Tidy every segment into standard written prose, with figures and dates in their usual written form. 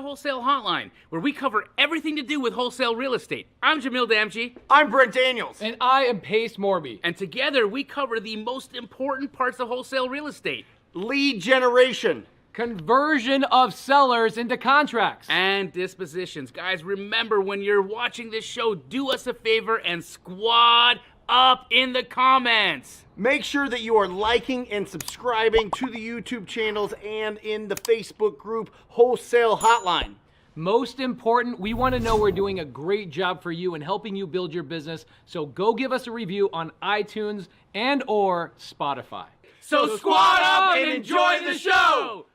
Wholesale Hotline, where we cover everything to do with wholesale real estate. I'm Jamil Damji. I'm Brent Daniels. And I am Pace Morby. And together we cover the most important parts of wholesale real estate. Lead generation. Conversion of sellers into contracts. And dispositions. Guys, remember when you're watching this show, do us a favor and squad up in the comments. Make sure that you are liking and subscribing to the YouTube channels and in the Facebook group Wholesale Hotline. Most important, we want to know we're doing a great job for you and helping you build your business. So go give us a review on iTunes and or Spotify. So squad up and enjoy the show!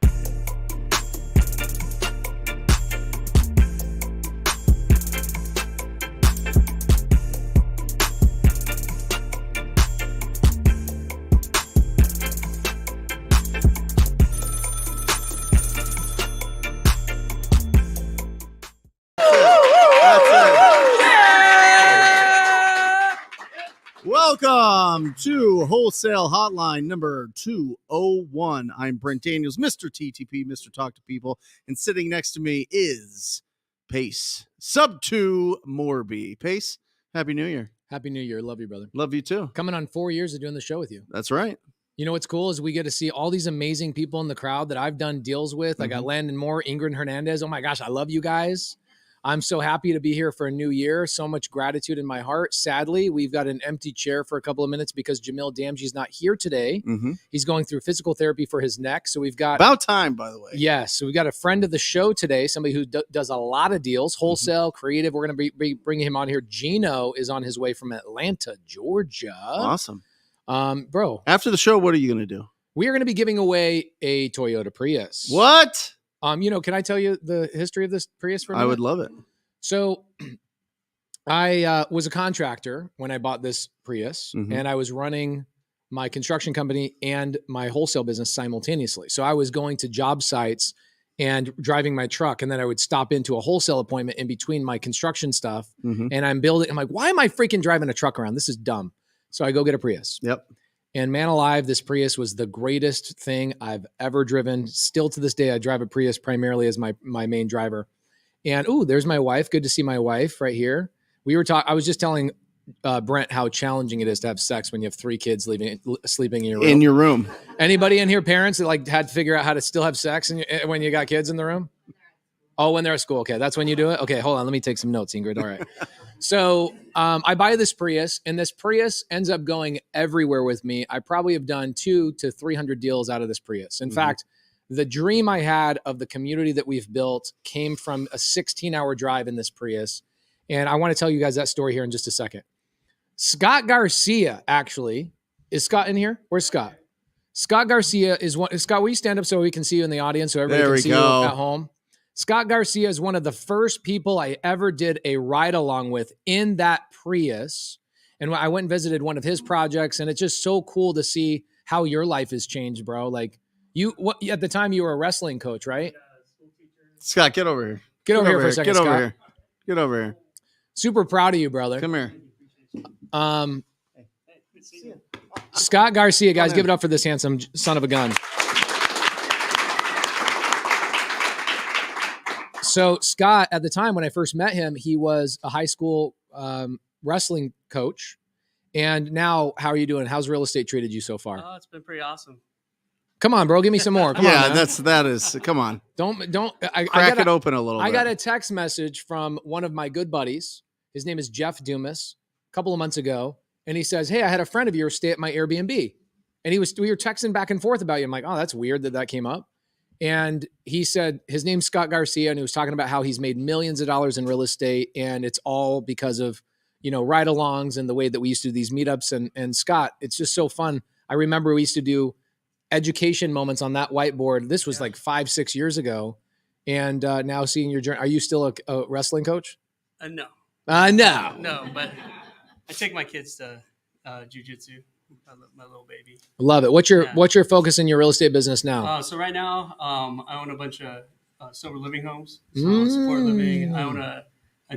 Welcome to Wholesale Hotline number 201. I'm Brent Daniels, Mr. TTP, Mr. Talk to People, and sitting next to me is Pace, subto Morby. Pace, Happy New Year. Happy New Year. Love you, brother. Love you too. Coming on 4 years of doing the show with you. That's right. You know what's cool is we get to see all these amazing people in the crowd that I've done deals with. I got Landon Moore, Ingrid Hernandez. Oh my gosh, I love you guys. I'm so happy to be here for a new year. So much gratitude in my heart. Sadly, we've got an empty chair for a couple of minutes because Jamil Damji is not here today. He's going through physical therapy for his neck. So we've got... About time, by the way. Yes. So we've got a friend of the show today, somebody who does a lot of deals, wholesale, creative. We're going to be bringing him on here. Gino is on his way from Atlanta, Georgia. Awesome. Bro. After the show, what are you going to do? We are going to be giving away a Toyota Prius. What? You know, can I tell you the history of this Prius for a minute? I would love it. So I was a contractor when I bought this Prius, and I was running my construction company and my wholesale business simultaneously. So I was going to job sites and driving my truck, and then I would stop into a wholesale appointment in between my construction stuff, and I'm building. I'm like, why am I freaking driving a truck around? This is dumb. So I go get a Prius. Yep. And man alive, this Prius was the greatest thing I've ever driven. Still to this day, I drive a Prius primarily as my main driver. And there's my wife. Good to see my wife right here. I was just telling Brent how challenging it is to have sex when you have 3 kids sleeping in your room. In your room. Anybody in here, parents that had to figure out how to still have sex when you got kids in the room? Oh, when they're at school. Okay, that's when you do it. Okay, hold on. Let me take some notes, Ingrid. All right. So I buy this Prius, and this Prius ends up going everywhere with me. I probably have done 200 to 300 deals out of this Prius. In fact, the dream I had of the community that we've built came from a 16-hour drive in this Prius. And I want to tell you guys that story here in just a second. Scott Garcia, actually, is Scott in here? Where's Scott? Scott Garcia is one. Scott, will you stand up so we can see you in the audience so everybody can see you at home? Scott Garcia is one of the first people I ever did a ride along with in that Prius. And I went and visited one of his projects, and it's just so cool to see how your life has changed, bro. Like at the time you were a wrestling coach, right? Scott, get over here. Get over here for a second, Scott. Get over here. Super proud of you, brother. Come here. Scott Garcia, guys, give it up for this handsome son of a gun. So Scott, at the time when I first met him, he was a high school wrestling coach. And now, how are you doing? How's real estate treated you so far? Oh, it's been pretty awesome. Come on, bro. Give me some more. Come on, man. that is. Come on. Crack it open a little bit. I got a text message from one of my good buddies. His name is Jeff Dumas. A couple of months ago, and he says, "Hey, I had a friend of yours stay at my Airbnb," and we were texting back and forth about you. I'm like, "Oh, that's weird that came up." And he said his name's Scott Garcia, and he was talking about how he's made millions of dollars in real estate, and it's all because of ride-alongs and the way that we used to do these meetups. And Scott, it's just so fun. I remember we used to do education moments on that whiteboard. This was like 5-6 years ago. And now seeing your journey, are you still a wrestling coach? No. No. No, but I take my kids to jiu-jitsu, my little baby. Love it. What's your focus in your real estate business now? So right now, I own a bunch of sober living homes, supported living. I own a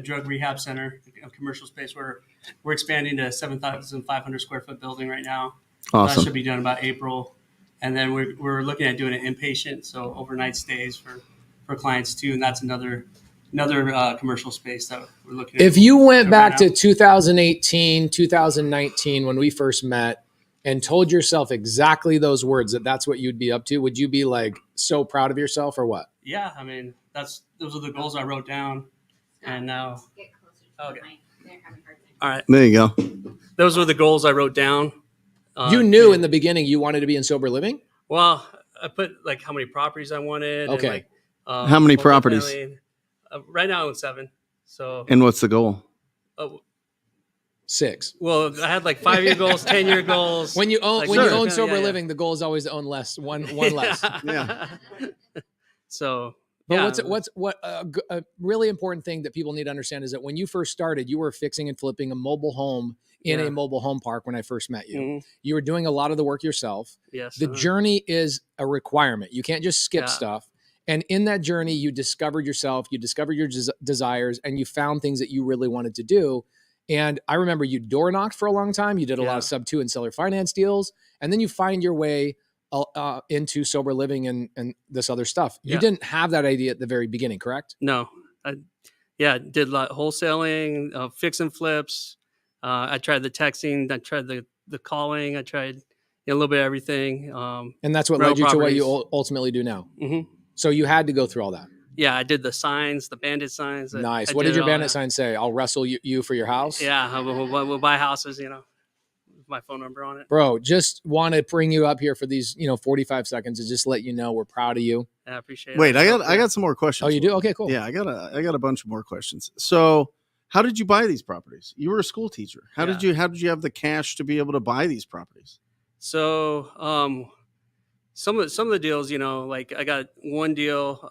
drug rehab center, a commercial space where we're expanding to a 7,500 square foot building right now. Awesome. That should be done about April. And then we're looking at doing an inpatient, so overnight stays for for clients too, and that's another commercial space that we're looking at. If you went back right to now. 2018, 2019, when we first met and told yourself exactly those words, that's what you'd be up to, would you be like so proud of yourself or what? Yeah, I mean, those are the goals I wrote down, and now. Get closer to Okay. the mic. They're having a hard time. All right, There you go. those were the goals I wrote down. You knew in the beginning you wanted to be in sober living? Well, I put like how many properties I wanted. Okay. And, like, How many properties? multifamily. Right now I own 7. So, And what's the goal? 6. well, I had like 5-year goals, 10-year goals. When you own Like, when you sure. own Yeah, sober yeah. living, the goal is always to own less, one less. Yeah. So, But yeah. what's a really important thing that people need to understand is that when you first started, you were fixing and flipping a mobile home in Yeah. a mobile home park when I first met you. Mhm. You were doing a lot of the work yourself. Yes. The journey is a requirement. You can't just skip Yeah. stuff. And in that journey, you discovered yourself, you discovered your desires, and you found things that you really wanted to do. And I remember you door knocked for a long time. You did a lot of subto and seller finance deals. And then you find your way into sober living and this other stuff. You Yeah. didn't have that idea at the very beginning, correct? No. Did a lot of wholesaling, fix and flips. I tried the texting. I tried the calling. I tried a little bit of everything. And that's what rental led you to what you properties. ultimately do now. Mhm. So you had to go through all that. Yeah, I did the signs, the bandit signs. Nice. I What did your all bandit that. sign say? I'll wrestle you for your house? Yeah, we'll buy houses, with my phone number on it. Bro, just want to bring you up here for these, 45 seconds to just let you know we're proud of you. Yeah, I appreciate it. Wait, I got some more questions. Oh, you do? Okay, cool. Yeah, I got a bunch of more questions. So, how did you buy these properties? You were a school teacher. How did you have the cash to be able to buy these properties? So, some of the deals, like I got one deal.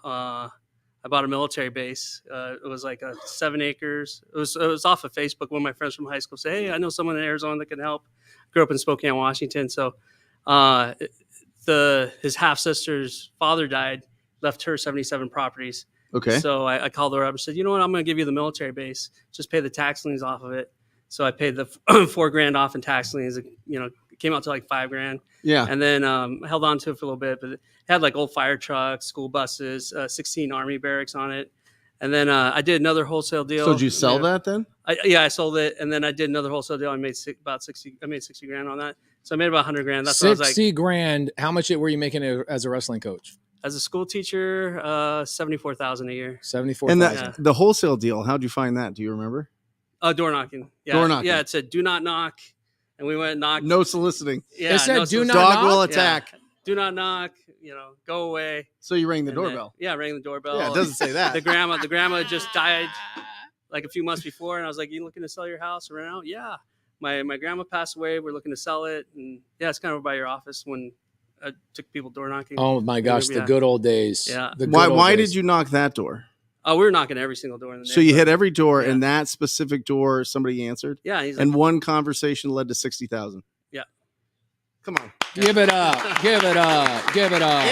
I bought a military base. It was like 7 acres. It was off of Facebook. One of my friends from high school said, "Hey, I know someone in Arizona that can help." Grew up in Spokane, Washington. So, his half sister's father died, left her 77 properties. Okay. So I called her up and said, "You know what? I'm going to give you the military base. Just pay the tax liens off of it." So I paid the $4,000 off in tax liens. It came out to like $5,000. Yeah. And then I held on to it for a little bit, but it had like old fire trucks, school buses, 16 Army barracks on it. And then I did another wholesale deal. So did you sell that then? I sold it, and then I did another wholesale deal. I made about 60. I made $60,000 on that. So I made about $100,000. That's what I was like. $60,000. How much were you making as a wrestling coach? As a school teacher, $74,000 a year. 74. And Yeah. the wholesale deal, how'd you find that? Do you remember? Door knocking. Yeah. Door knocking. Yeah, it said do not knock, and we went and knocked. No soliciting. Yeah, It said, no "Do not soliciting. Dog will knock?" attack. Do not knock. Go away. So you rang the And then- doorbell. Yeah, rang the doorbell. Yeah, it doesn't say that. The grandma just died like a few months before, and I was like, "You looking to sell your house or rent out?" Yeah. My grandma passed away. We're looking to sell it, and yeah, it's kind of by your office when I took people door knocking. Oh my gosh, the Yeah. good old days. Yeah. The good Why old why days. did you knock that door? We were knocking every single door in the So you hit neighborhood. every door, Yeah. and that specific door somebody answered, Yeah, he's like, and one conversation led to 60,000. Yeah. Come on. Give it up. Give it up. Give it up.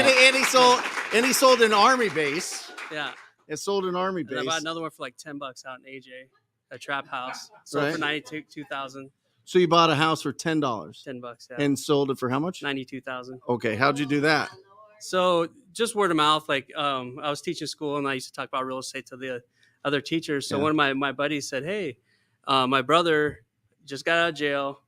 And he sold an army base. yeah. It sold an army And I base. bought another one for like $10 out in AJ, a trap house. Sold Right. for $92,000. So you bought a house for $10 $10, yeah. and sold it for how much? 92,000. Okay, how'd you do that? So just word of mouth. Like I was teaching school, and I used to talk about real estate to the other teachers. So Yeah. one of my buddies said, "Hey, my brother just got out of jail.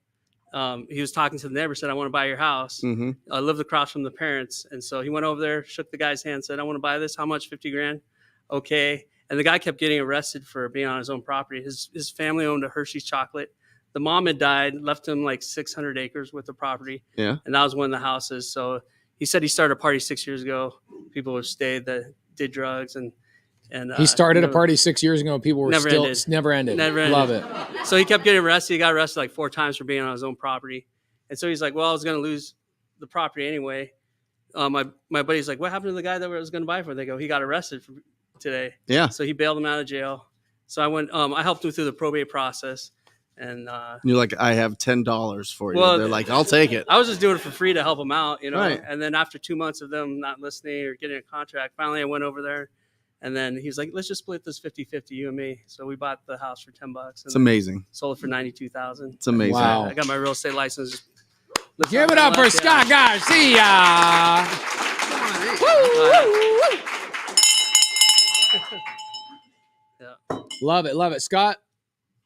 He was talking to the neighbor, said, I want to buy your house. Mm-hmm. I lived across from the parents. And so he went over there, shook the guy's hand, said, I want to buy this. How much? 50 grand. Okay. And the guy kept getting arrested for being on his own property. His family owned a Hershey's chocolate. The mom had died, left him like 600 acres worth of property. Yeah. And that was one of the houses. So he said he started a party 6 years ago. People have stayed that did drugs and He started a party 6 years ago. People were Never still ended. never ended. Never ended. Love it. So he kept getting arrested. He got arrested like 4 times for being on his own property. And so he's like, well, I was going to lose the property anyway. My buddy's like, what happened to the guy that I was going to buy for? They go, he got arrested today. Yeah. So he bailed him out of jail. So I went, I helped him through the probate process. And You're like, I have $10 for you. Well, They're like, I'll take it. I was just doing it for free to help him out, you know. Right. And then after 2 months of them not listening or getting a contract, finally I went over there. And then he's like, let's just split this 50-50, you and me. So we bought the house for $10. It's amazing. Sold it for $92,000. It's amazing. Wow. I got my real estate license. Give it up for Scott Garcia. Yeah. Love it. Love it. Scott,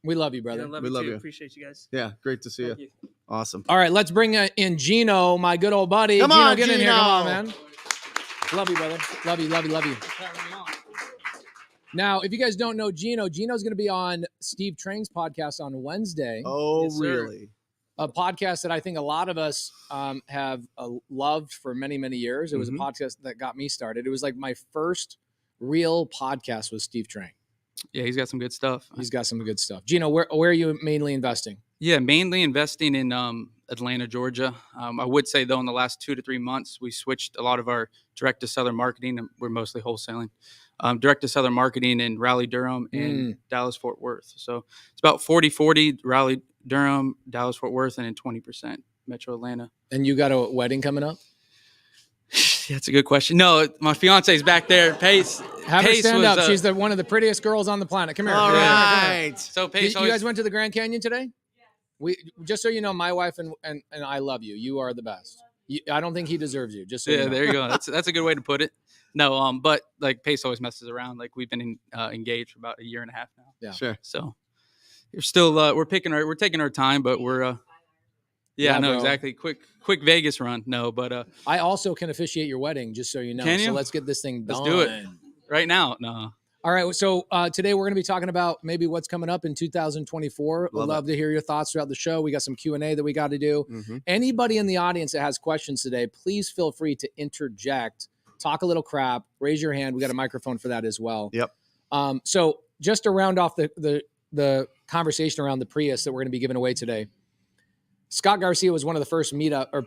we love you, brother. Love We you love too. you. Appreciate you guys. Yeah, great to see Thank you. you. Awesome. All right, let's bring in Gino, my good old buddy. Come Gino, on, get in here. Come on, Gino. man. Love you, brother. Love you, love you, love you. Now, if you guys don't know Gino's going to be on Steve Trang's podcast on Wednesday. Oh, Yes, sir. really? A podcast that I think a lot of us have loved for many, many years. It was a podcast that got me started. It was like my first real podcast with Steve Trang. Yeah, he's got some good stuff. He's got some good stuff. Gino, where are you mainly investing? Yeah, mainly investing in Atlanta, Georgia. I would say, though, in the last 2 to 3 months, we switched a lot of our direct-to-seller marketing, and we're mostly wholesaling. Direct-to-seller marketing in Raleigh-Durham and Dallas-Fort Worth. So it's about 40-40 Raleigh-Durham, Dallas-Fort Worth, and then 20% Metro Atlanta. And you got a wedding coming up? Yeah, that's a good question. No, my fiance's back there. Pace. Have her Pace stand was, up. She's one of the prettiest girls on the planet. Come here. All Come here, come here, come here. right. So You, Pace you always, guys went to the Grand Canyon today? We just so you know, my wife and I love you. You are the best. I don't think he deserves you. Just so you yeah, know. there you go. That's a good way to put it. No, but like Pace always messes around. Like we've been engaged for about a year and a half now. Yeah. Sure. So you're still we're taking our time, but we're yeah, no, bro. exactly. Quick Vegas run. No, but I also can officiate your wedding, just so you know. Can you? So let's get this thing done. Let's do it. Right now, no. All right. So today we're going to be talking about maybe what's coming up in 2024. We'd love to hear your thoughts throughout the show. We got some Q&A that we got to do. Anybody in the audience that has questions today, please feel free to interject, talk a little crap, raise your hand. We got a microphone for that as well. Yep. So just to round off the conversation around the Prius that we're going to be giving away today, Scott Garcia was one of the first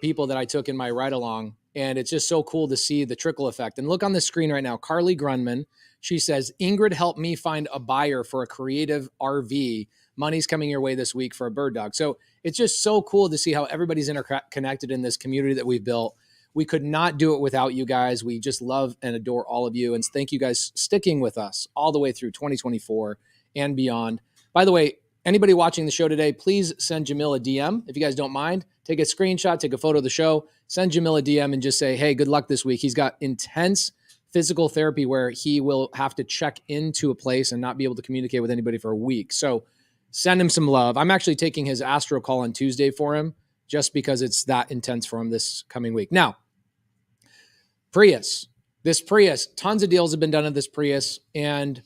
people that I took in my ride along. And it's just so cool to see the trickle effect. And look on the screen right now, Carly Grunman. She says, Ingrid helped me find a buyer for a creative RV. Money's coming your way this week for a bird dog. So it's just so cool to see how everybody's interconnected in this community that we've built. We could not do it without you guys. We just love and adore all of you. And thank you guys sticking with us all the way through 2024 and beyond. By the way, anybody watching the show today, please send Jamil a DM. If you guys don't mind, take a screenshot, take a photo of the show, send Jamil a DM and just say, hey, good luck this week. He's got intense physical therapy where he will have to check into a place and not be able to communicate with anybody for a week. So send him some love. I'm actually taking his Astro call on Tuesday for him just because it's that intense for him this coming week. Now, Prius, tons of deals have been done in this Prius. And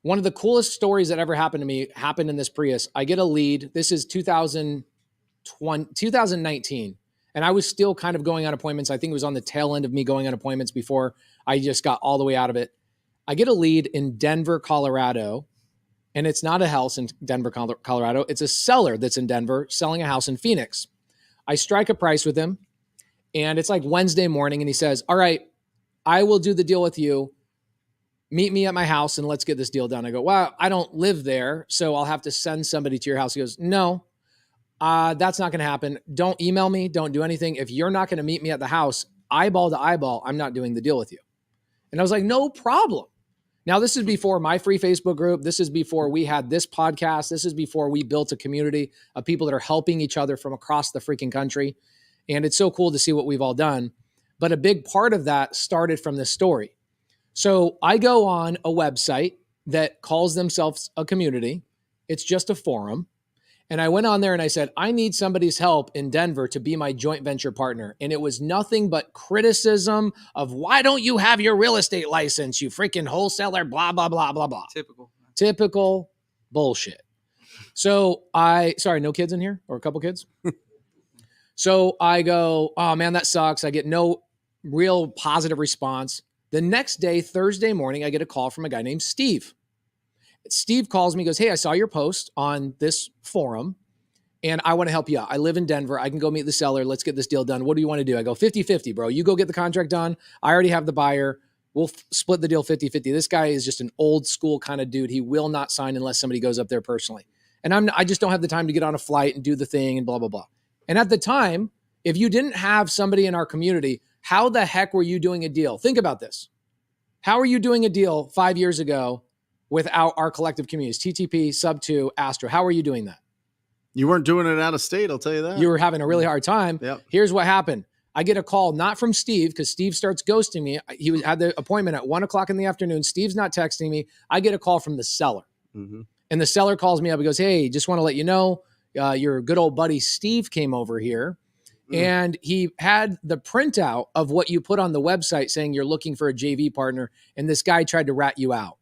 one of the coolest stories that ever happened to me happened in this Prius. I get a lead. This is 2019. And I was still kind of going on appointments. I think it was on the tail end of me going on appointments before I just got all the way out of it. I get a lead in Denver, Colorado, and it's not a house in Denver, Colorado. It's a seller that's in Denver selling a house in Phoenix. I strike a price with him, and it's like Wednesday morning, and he says, all right, I will do the deal with you. Meet me at my house, and let's get this deal done. I go, well, I don't live there, so I'll have to send somebody to your house. He goes, no. That's not going to happen. Don't email me. Don't do anything. If you're not going to meet me at the house, eyeball to eyeball, I'm not doing the deal with you. And I was like, no problem. Now, this is before my free Facebook group. This is before we had this podcast. This is before we built a community of people that are helping each other from across the freaking country. And it's so cool to see what we've all done. But a big part of that started from this story. So I go on a website that calls themselves a community. It's just a forum. And I went on there and I said, I need somebody's help in Denver to be my joint venture partner. And it was nothing but criticism of, why don't you have your real estate license, you freaking wholesaler, blah, blah, blah, blah, blah. Typical bullshit. So sorry, no kids in here or a couple kids? So I go, oh man, that sucks. I get no real positive response. The next day, Thursday morning, I get a call from a guy named Steve. Steve calls me, goes, hey, I saw your post on this forum and I want to help you out. I live in Denver. I can go meet the seller. Let's get this deal done. What do you want to do? I go 50-50, bro. You go get the contract done. I already have the buyer. We'll split the deal 50-50. This guy is just an old school kind of dude. He will not sign unless somebody goes up there personally. And I just don't have the time to get on a flight and do the thing and blah, blah, blah. And at the time, if you didn't have somebody in our community, how the heck were you doing a deal? Think about this. How are you doing a deal 5 years ago without our collective communities, TTP, Subto, Astro? How are you doing that? You weren't doing it out of state, I'll tell you that. You were having a really hard time. Yep. Here's what happened. I get a call, not from Steve, because Steve starts ghosting me. Had the appointment at 1:00 in the afternoon. Steve's not texting me. I get a call from the seller. Mm-hmm. And the seller calls me up and goes, hey, just want to let you know, your good old buddy Steve came over here. And he had the printout of what you put on the website saying you're looking for a JV partner. And this guy tried to rat you out.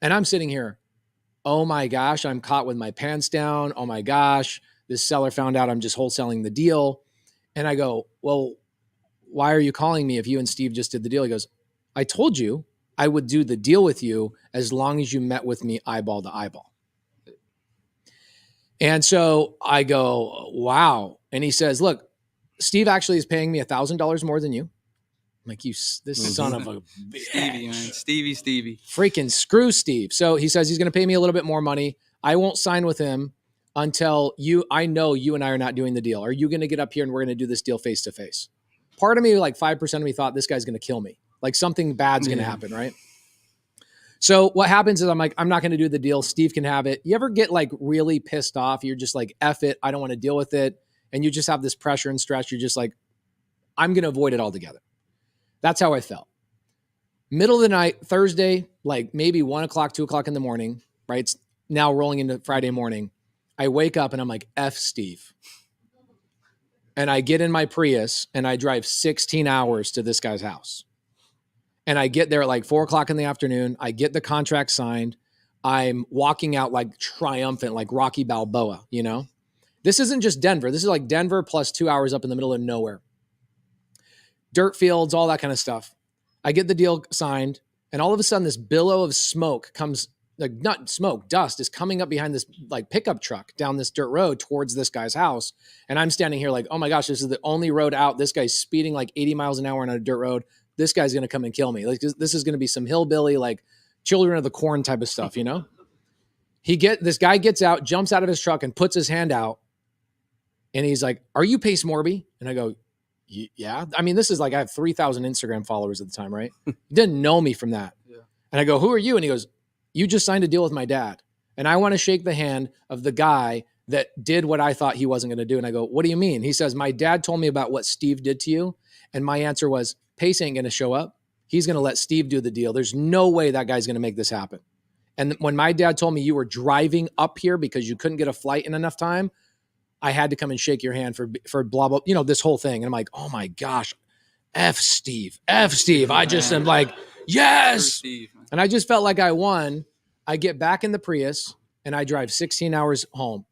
And I'm sitting here, oh my gosh, I'm caught with my pants down. Oh my gosh, this seller found out I'm just wholesaling the deal. And I go, well, why are you calling me if you and Steve just did the deal? He goes, I told you I would do the deal with you as long as you met with me eyeball to eyeball. And so I go, wow. And he says, look, Steve actually is paying me $1,000 more than you. I'm like, this son of a Stevie, man. Stevie. Freaking screw Steve. So he says he's going to pay me a little bit more money. I won't sign with him until I know you and I are not doing the deal. Are you going to get up here and we're going to do this deal face to face? Part of me, like 5% of me thought this guy's going to kill me. Like something bad's going to happen, right? So what happens is I'm like, I'm not going to do the deal. Steve can have it. You ever get like really pissed off? You're just like, F it. I don't want to deal with it. And you just have this pressure and stress. You're just like, I'm going to avoid it altogether. That's how I felt. Middle of the night, Thursday, like maybe 1 o'clock, 2 o'clock in the morning, right? It's now rolling into Friday morning. I wake up and I'm like, F Steve. And I get in my Prius and I drive 16 hours to this guy's house. And I get there at like 4 o'clock in the afternoon. I get the contract signed. I'm walking out like triumphant, like Rocky Balboa, you know? This isn't just Denver. This is like Denver plus 2 hours up in the middle of nowhere. Dirt fields, all that kind of stuff. I get the deal signed. And all of a sudden this billow of smoke comes, like not smoke, dust is coming up behind this like pickup truck down this dirt road towards this guy's house. And I'm standing here like, oh my gosh, this is the only road out. This guy's speeding like 80 miles an hour on a dirt road. This guy's going to come and kill me. Like this is going to be some hillbilly, like Children of the Corn type of stuff, you know? This guy gets out, jumps out of his truck and puts his hand out. And he's like, are you Pace Morby? And I go, yeah. I mean, this is like, I have 3,000 Instagram followers at the time, right? He didn't know me from that. Yeah. And I go, who are you? And he goes, you just signed a deal with my dad. And I want to shake the hand of the guy that did what I thought he wasn't going to do. And I go, what do you mean? He says, my dad told me about what Steve did to you. And my answer was, Pace ain't going to show up. He's going to let Steve do the deal. There's no way that guy's going to make this happen. And when my dad told me you were driving up here because you couldn't get a flight in enough time, I had to come and shake your hand for blah, blah, you know, this whole thing. And I'm like, oh my gosh, F Steve. I just am like, yes. And I just felt like I won. I get back in the Prius and I drive 16 hours home.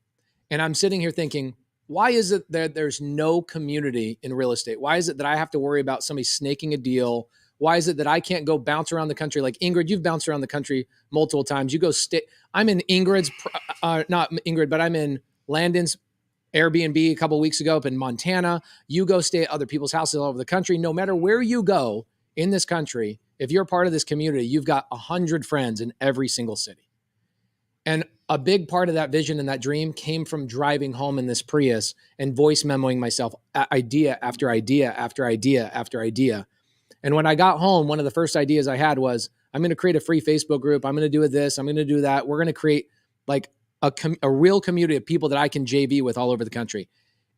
And I'm sitting here thinking, why is it that there's no community in real estate? Why is it that I have to worry about somebody snaking a deal? Why is it that I can't go bounce around the country? Like Ingrid, you've bounced around the country multiple times. You go I'm in Ingrid's, not Ingrid, but I'm in Landon's Airbnb a couple of weeks ago up in Montana. You go stay at other people's houses all over the country. No matter where you go in this country, if you're part of this community, you've got 100 friends in every single city. And a big part of that vision and that dream came from driving home in this Prius and voice memoing myself idea after idea after idea after idea. And when I got home, one of the first ideas I had was, I'm going to create a free Facebook group. I'm going to do this. I'm going to do that. We're going to create like a real community of people that I can JV with all over the country.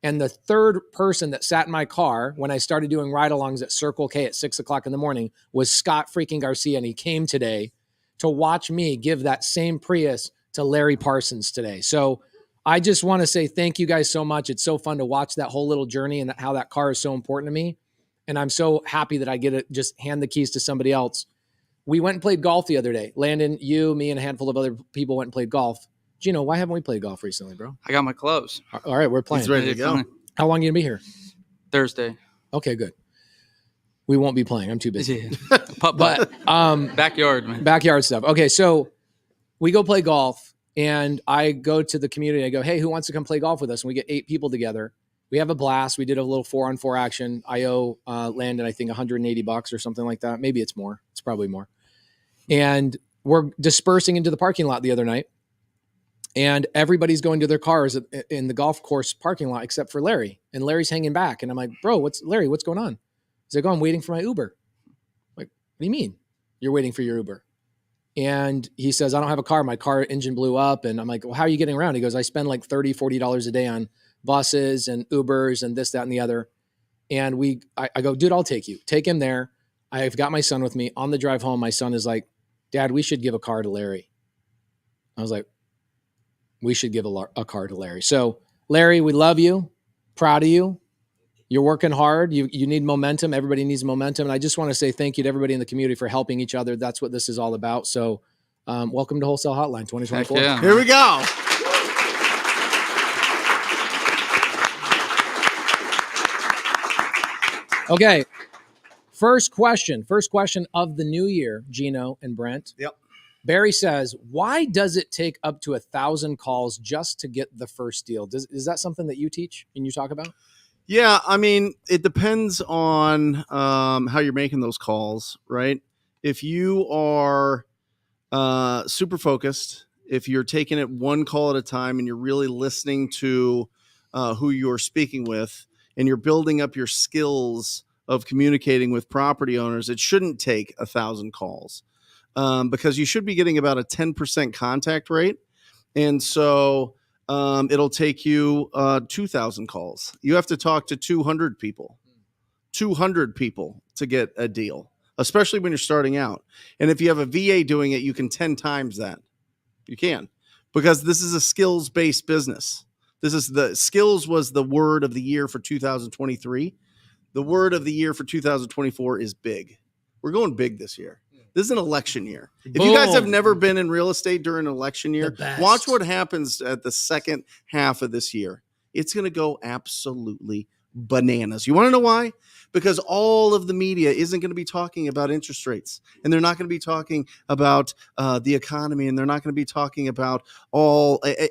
And the third person that sat in my car when I started doing ride-alongs at Circle K at 6 o'clock in the morning was Scott freaking Garcia. And he came today to watch me give that same Prius to Larry Parsons today. So I just want to say thank you guys so much. It's so fun to watch that whole little journey and how that car is so important to me. And I'm so happy that I get to just hand the keys to somebody else. We went and played golf the other day. Landon, you, me, and a handful of other people went and played golf. Gino, why haven't we played golf recently, bro? I got my clubs. All right, we're playing. He's ready to go. How long are you going to be here? Thursday. Okay, good. We won't be playing. I'm too busy. Yeah. But backyard, man. Backyard stuff. Okay, so we go play golf, and I go to the community. I go, hey, who wants to come play golf with us? And we get 8 people together. We have a blast. We did a little 4-on-4 action. I owe Landon, I think, $180 or something like that. Maybe it's more. It's probably more. And we're dispersing into the parking lot the other night. And everybody's going to their cars in the golf course parking lot except for Larry. And Larry's hanging back. And I'm like, bro, what's going on? He's like, oh, I'm waiting for my Uber. I'm like, what do you mean you're waiting for your Uber? And he says, I don't have a car. My car engine blew up. And I'm like, well, how are you getting around? He goes, I spend like $30, $40 a day on buses and Ubers and this, that, and the other. And I go, dude, I'll take you. Take him there. I've got my son with me. On the drive home, my son is like, Dad, we should give a car to Larry. I was like, we should give a car to Larry. So Larry, we love you. Proud of you. You're working hard. You need momentum. Everybody needs momentum. And I just want to say thank you to everybody in the community for helping each other. That's what this is all about. So welcome to Wholesale Hotline 2024. Heck yeah. Here we go. Okay. First question of the new year, Gino and Brent. Yep. Barry says, why does it take up to 1,000 calls just to get the first deal? Is that something that you teach and you talk about? Yeah, I mean, it depends on how you're making those calls, right? If you are super focused, if you're taking it one call at a time and you're really listening to who you're speaking with and you're building up your skills of communicating with property owners, it shouldn't take 1,000 calls because you should be getting about a 10% contact rate. And so it'll take you 2,000 calls. You have to talk to 200 people to get a deal, especially when you're starting out. And if you have a VA doing it, you can 10 times that. You can, because this is a skills-based business. Skills was the word of the year for 2023. The word of the year for 2024 is big. We're going big this year. This is an election year. If you guys have never been in real estate during an election year, watch what happens at the second half of this year. It's going to go absolutely bananas. You want to know why? Because all of the media isn't going to be talking about interest rates, and they're not going to be talking about the economy, and they're not going to be talking about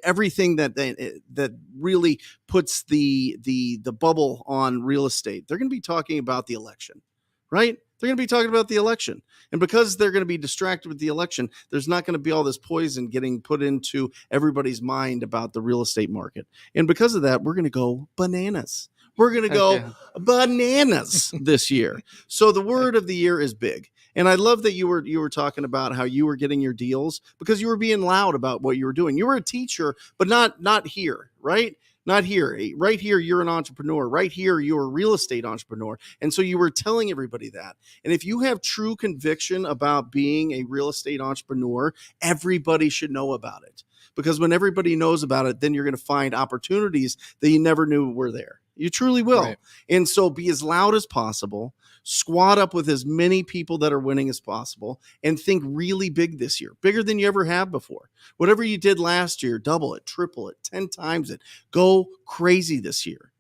everything that really puts the bubble on real estate. They're going to be talking about the election, right? They're going to be talking about the election. And because they're going to be distracted with the election, there's not going to be all this poison getting put into everybody's mind about the real estate market. And because of that, we're going to go bananas. We're going to go bananas this year. So the word of the year is big. And I love that you were talking about how you were getting your deals because you were being loud about what you were doing. You were a teacher, but not here, right? Not here. Right here, you're an entrepreneur. Right here, you're a real estate entrepreneur. And so you were telling everybody that. And if you have true conviction about being a real estate entrepreneur, everybody should know about it. Because when everybody knows about it, then you're going to find opportunities that you never knew were there. You truly will. Right. And so be as loud as possible, squat up with as many people that are winning as possible, and think really big this year, bigger than you ever have before. Whatever you did last year, double it, triple it, 10 times it. Go crazy this year.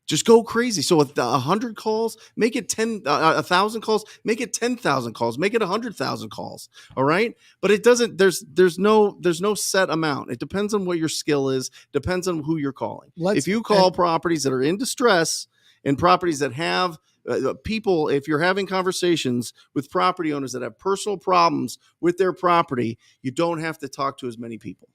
Just go crazy. So with 100 calls, make it 1,000 calls, make it 10,000 calls, make it 100,000 calls. All right. But it doesn't, there's no set amount. It depends on what your skill is, depends on who you're calling. If you call properties that are in distress and properties that have people, if you're having conversations with property owners that have personal problems with their property, you don't have to talk to as many people.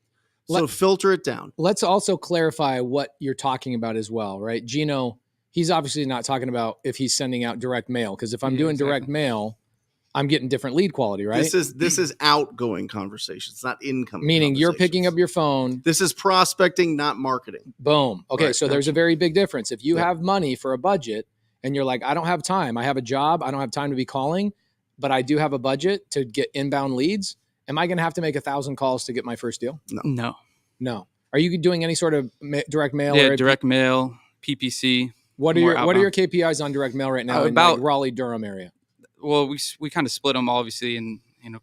So filter it down. Let's also clarify what you're talking about as well, right? Gino, he's obviously not talking about if he's sending out direct mail, because if I'm doing direct mail, I'm getting different lead quality, right? This is outgoing conversations, not incoming. Meaning you're picking up your phone. This is prospecting, not marketing. Boom. Okay, right. So there's a very big difference. If you have money for a budget and you're like, I don't have time. I have a job. I don't have time to be calling, but I do have a budget to get inbound leads. Am I going to have to make 1,000 calls to get my first deal? No. Are you doing any sort of direct mail? Yeah, direct mail, PPC. What are your KPIs on direct mail right now in like Raleigh, Durham area? Well, we kind of split them obviously in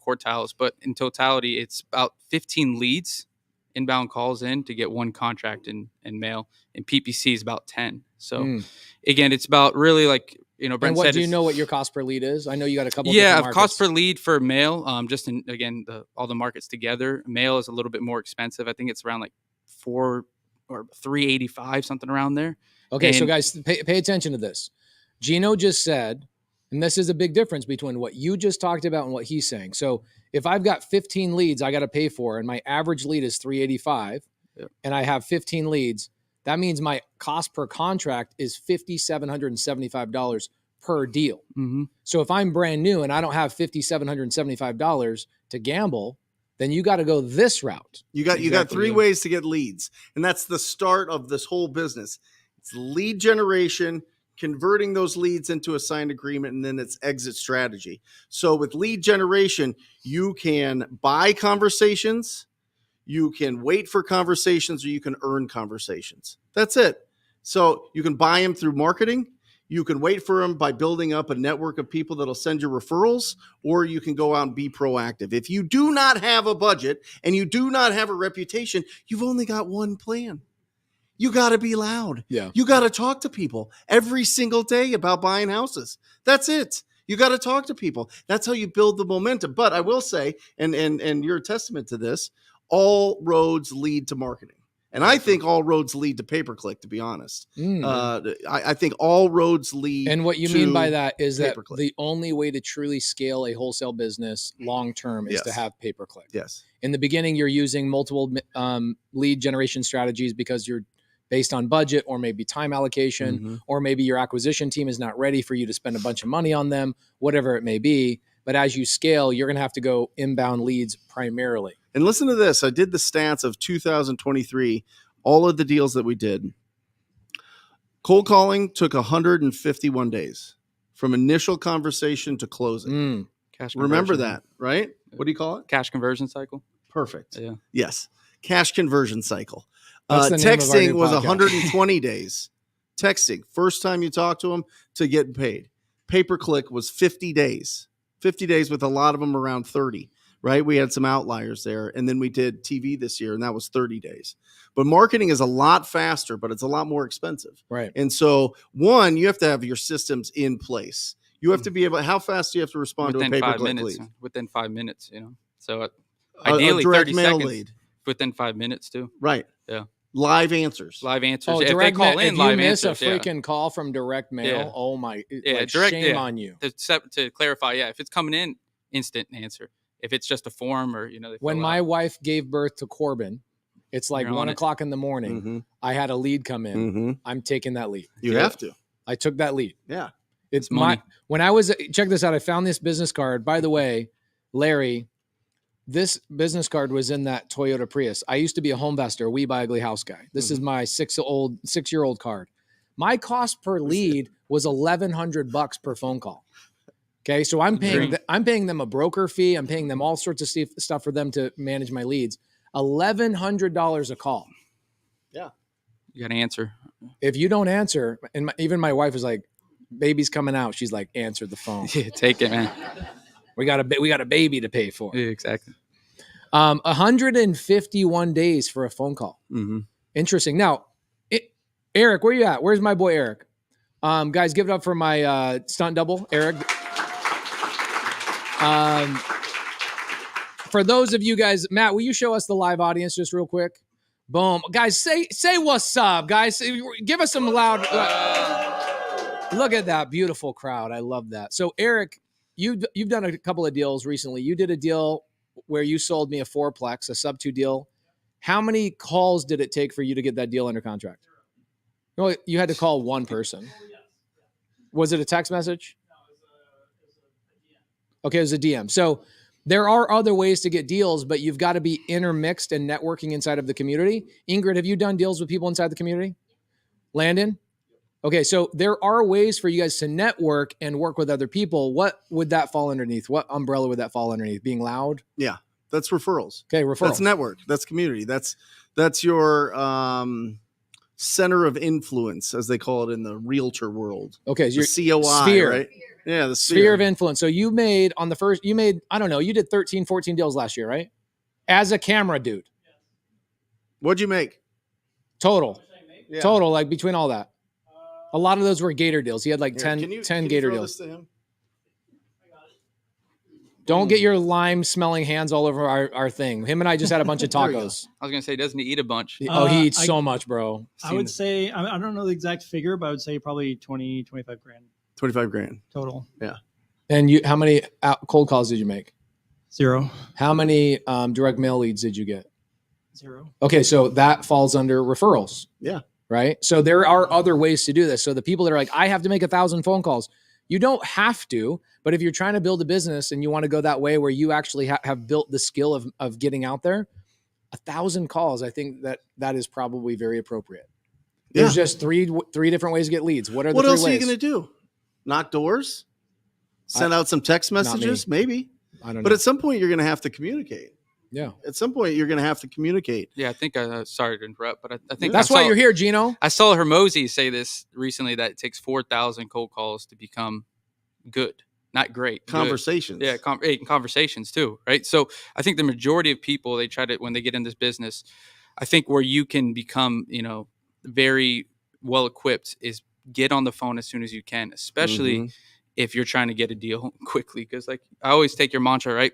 quartiles, but in totality, it's about 15 leads, inbound calls in to get one contract in mail, and PPC is about 10. So again, it's about really like, Brent said. Do you know what your cost per lead is? I know you got a couple. Yeah, cost per lead for mail. Just in again all the markets together, mail is a little bit more expensive. I think it's around like $4 or $385, something around there. Okay, so guys, pay attention to this. Gino just said, and this is a big difference between what you just talked about and what he's saying. So if I've got 15 leads I got to pay for, and my average lead is $385, and I have 15 leads. That means my cost per contract is $5,775 per deal. Mm-hmm. So if I'm brand new and I don't have $5,775 to gamble, then you got to go this route. You got three ways to get leads, and that's the start of this whole business. It's lead generation, converting those leads into a signed agreement, and then it's exit strategy. So with lead generation, you can buy conversations, you can wait for conversations, or you can earn conversations. That's it. So you can buy them through marketing. You can wait for them by building up a network of people that'll send you referrals, or you can go out and be proactive. If you do not have a budget and you do not have a reputation, you've only got one plan. You got to be loud. Yeah. You got to talk to people every single day about buying houses. That's it. You got to talk to people. That's how you build the momentum. But I will say, and you're a testament to this, all roads lead to marketing. And I think all roads lead to pay-per-click, to be honest. I think all roads lead. And what you mean by that is that pay-per-click. the only way to truly scale a wholesale business long-term is to Yes. have pay-per-click. Yes. In the beginning, you're using multiple lead generation strategies because you're based on budget or maybe time allocation, or maybe your acquisition team is not ready for you to spend a bunch of money on them, whatever it may be. But as you scale, you're going to have to go inbound leads primarily. And listen to this. I did the stats of 2023, all of the deals that we did. Cold calling took 151 days from initial conversation to closing. Cash Remember conversion. that, right? What do you call it? Cash conversion cycle. Perfect. Yeah. Yes. Cash conversion cycle. That's the name of our Texting new was podcast. 120 days. Texting, first time you talk to them to get paid. Pay-per-click was 50 days. 50 days with a lot of them around 30, right? We had some outliers there. And then we did TV this year, and that was 30 days. But marketing is a lot faster, but it's a lot more expensive. Right. And so, one, you have to have your systems in place. You have to be able, how fast do you have to respond Within to a 5 pay-per-click minutes. lead? Within 5 minutes, So A ideally direct 30 mail seconds. lead. Within 5 minutes too. Right. Yeah. Live answers. Live answers. Oh, if they direct call mail, in, if you live miss answers. a freaking call from direct mail, Yeah. oh my, Yeah, shame on you. To clarify, if it's coming in, instant answer. If it's just a form or they When fill my out. wife gave birth to Corbin, it's like You're on 1:00 in the morning. I had a lead come in. I'm taking that lead. You have to. I took that lead. Yeah. It's money. When I was, check this out. I found this business card. By the way, Larry, this business card was in that Toyota Prius. I used to be a home investor, a We Buy Ugly House guy. This is my 6-year-old card. My cost per lead was $1,100 per phone call. Okay, so I'm paying them a broker fee. I'm paying them all sorts of stuff for them to manage my leads. $1,100 a call. Yeah. You got to answer. If you don't answer, and even my wife is like, "Baby's coming out." She's like, "Answer the phone. Yeah, take it, man. We got a baby to pay for." Yeah, exactly. 151 days for a phone call. Interesting. Now, Eric, where you at? Where's my boy Eric? Guys, give it up for my stunt double, Eric. For those of you guys, Matt, will you show us the live audience just real quick? Boom, guys, say what's up, guys. Give us some loud. Look at that beautiful crowd. I love that. So, Eric, you've done a couple of deals recently. You did a deal where you sold me a fourplex, a subto deal. How many calls did it take for you to get that deal under contract? No, you had to call one person. Was it a text message? Okay, it was a DM. So there are other ways to get deals, but you've got to be intermixed and networking inside of the community. Ingrid, have you done deals with people inside the community? Landon? Okay, so there are ways for you guys to network and work with other people. What would that fall underneath? What umbrella would that fall underneath? Being loud? Yeah. That's referrals. Okay, referrals. That's network. That's community. That's your center of influence, as they call it in the realtor world. Okay, so The your COI, sphere. right? Yeah, the Sphere of influence. So you made, I don't know, you did 13, 14 deals last year, right? As a camera dude. What'd you make? Total. Yeah. Total, like between all that. A lot of those were Gator deals. He had like Here, 10, can you 10 Gator throw deals. this to him? Don't get your lime smelling hands all over our thing. Him and I just had a bunch of There we go. tacos. I was gonna say, doesn't he eat a bunch? Oh, he eats I- so much, bro. I would say, I don't know the exact figure, but I would say probably 20, 25 grand 25 grand. total. And how many cold calls did you make? 0. How many direct mail leads did you get? 0. Okay, so that falls under referrals. Yeah. Right? So there are other ways to do this. So the people that are like, I have to make 1,000 phone calls. You don't have to, but if you're trying to build a business and you want to go that way where you actually have built the skill of getting out there, 1,000 calls, I think that is probably very appropriate. There's just three different ways to get leads. What are the What three else ways? are you going to do? Knock doors? Send out some text messages? Maybe. I don't know. But at some point, you're going to have to communicate. Yeah. At some point, you're going to have to communicate. Yeah, I think. Sorry to interrupt, but I think That's I why saw- you're here, Gino. I saw Hermosi say this recently that it takes 4,000 cold calls to become good, not great. Good. Conversations. Yeah, conversations too, right? So I think the majority of people, they try to, when they get in this business, I think where you can become, very well equipped is get on the phone as soon as you can, especially if you're trying to get a deal quickly. Because like I always take your mantra, right?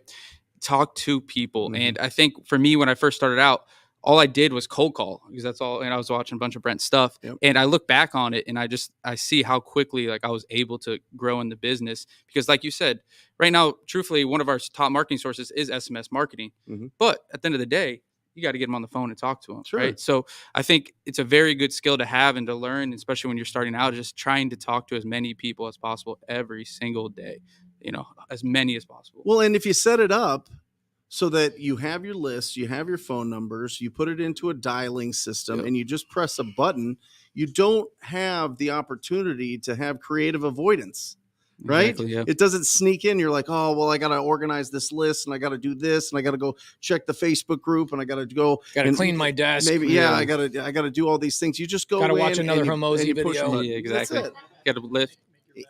Talk to people. And I think for me, when I first started out, all I did was cold call because that's all. And I was watching a bunch of Brent stuff. Yep. And I look back on it and I see how quickly like I was able to grow in the business because like you said, right now, truthfully, one of our top marketing sources is SMS marketing. But at the end of the day, you got to get them on the phone and talk to them. Sure. Right. So I think it's a very good skill to have and to learn, especially when you're starting out, just trying to talk to as many people as possible every single day, as many as possible. Well, and if you set it up so that you have your list, you have your phone numbers, you put it into a dialing system, and you just press a button, you don't have the opportunity to have creative avoidance. Right? Exactly, yeah. It doesn't sneak in. You're like, oh, well, I got to organize this list and I got to do this and I got to go check the Facebook group and I got to go clean my desk. Maybe, I got to do all these things. You just go Gotta in watch another and you- Hermosi and you push video. a button. Yeah, exactly. That's it. Got to lift.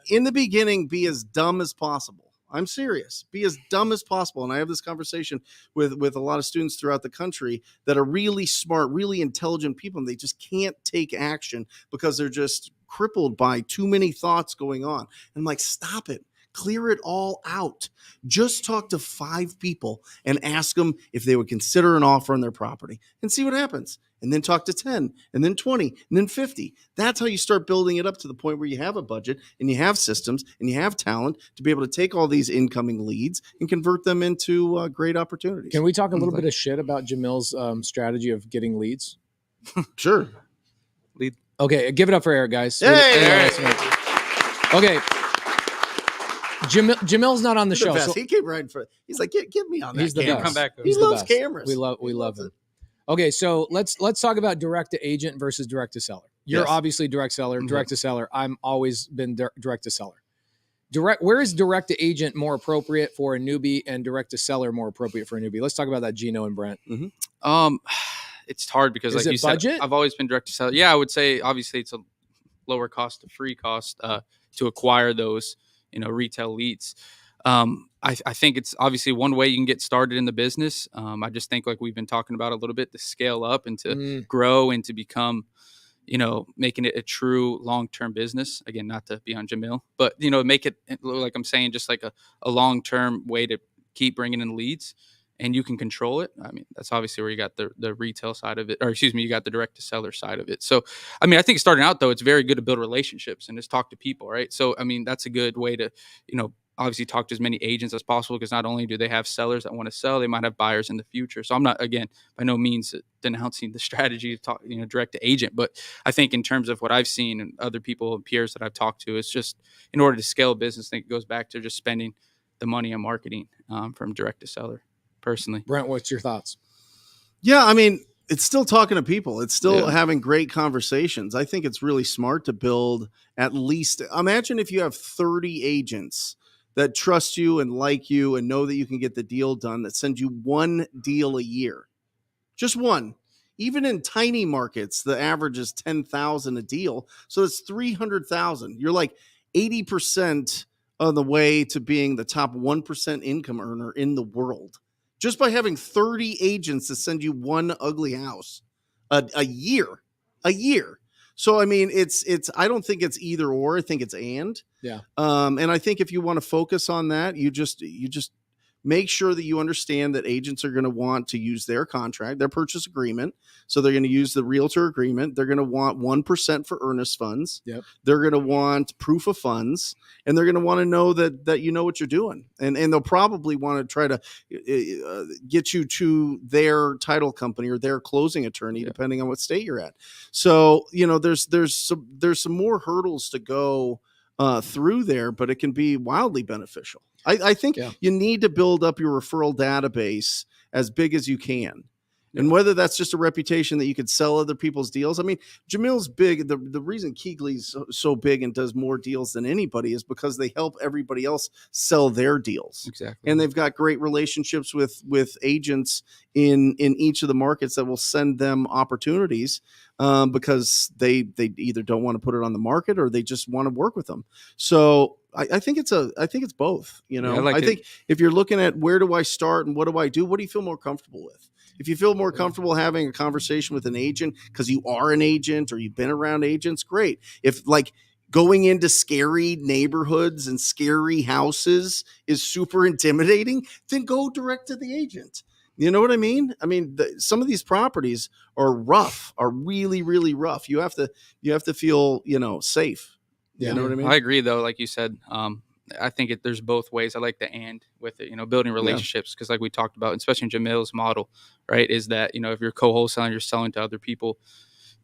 In the beginning, be as dumb as possible. I'm serious. Be as dumb as possible. And I have this conversation with a lot of students throughout the country that are really smart, really intelligent people, and they just can't take action because they're just crippled by too many thoughts going on. And I'm like, stop it. Clear it all out. Just talk to 5 people and ask them if they would consider an offer on their property and see what happens. And then talk to 10 and then 20 and then 50. That's how you start building it up to the point where you have a budget and you have systems and you have talent to be able to take all these incoming leads and convert them into great opportunities. Can we talk a little bit of shit about Jamil's strategy of getting leads? Sure. Okay, give it up for Eric, guys. Hey! Okay. Jamil's not on the show. Best. So He came right in front. He's like, get me on that. he's the camera. best. Come back. He He's the loves best. cameras. We love him. Okay, so let's talk about direct to agent versus direct to seller. You're Yes. obviously direct seller, direct to seller. I'm always been direct to seller. Where is direct to agent more appropriate for a newbie and direct to seller more appropriate for a newbie? Let's talk about that, Gino and Brent. It's hard because Is like it you said, budget? I've always been direct to seller. Yeah, I would say obviously it's a lower cost to free cost to acquire those, retail leads. I think it's obviously one way you can get started in the business. I just think like we've been talking about a little bit to scale up and to grow and to become, making it a true long-term business. Again, not to be on Jamil, but, make it like I'm saying, just like a long-term way to keep bringing in leads and you can control it. I mean, that's obviously where you got the retail side of it, or excuse me, you got the direct to seller side of it. So, I mean, I think starting out though, it's very good to build relationships and just talk to people, right? So, I mean, that's a good way to, obviously talk to as many agents as possible because not only do they have sellers that want to sell, they might have buyers in the future. So I'm not, again, by no means denouncing the strategy of talk, direct to agent, but I think in terms of what I've seen and other people and peers that I've talked to, it's just in order to scale a business, I think it goes back to just spending the money on marketing from direct to seller. Personally, Brent, what's your thoughts? Yeah, I mean, it's still talking to people. It's still having great conversations. I think it's really smart to build at least, imagine if you have 30 agents that trust you and like you and know that you can get the deal done, that send you one deal a year. Just one. Even in tiny markets, the average is 10,000 a deal. So it's 300,000. You're like 80% of the way to being the top 1% income earner in the world. Just by having 30 agents to send you one ugly house a year. So, I mean, it's, I don't think it's either or. I think it's and. Yeah. And I think if you want to focus on that, you just make sure that you understand that agents are going to want to use their contract, their purchase agreement. So they're going to use the realtor agreement. They're going to want 1% for earnest funds. Yep. They're going to want proof of funds, and they're going to want to know that you know what you're doing. And they'll probably want to try to get you to their title company or their closing attorney, depending on what state you're at. So, there's some more hurdles to go through there, but it can be wildly beneficial. I think you need to build up your referral database as big as you can. And whether that's just a reputation that you could sell other people's deals. I mean, Jamil's big. The reason Keegley's so big and does more deals than anybody is because they help everybody else sell their deals. Exactly. And they've got great relationships with agents in each of the markets that will send them opportunities because they either don't want to put it on the market or they just want to work with them. So I think it's both. You know, I think if you're looking at where do I start and what do I do, what do you feel more comfortable with? If you feel more comfortable having a conversation with an agent because you are an agent or you've been around agents, great. If like going into scary neighborhoods and scary houses is super intimidating, then go direct to the agent. You know what I mean? I mean, some of these properties are rough, are really, really rough. You have to feel, safe. You know what I mean? I agree, though. Like you said, I think there's both ways. I like the and with it, building relationships because, like we talked about, especially in Jamil's model, right, is that if you're co-wholesaling, you're selling to other people.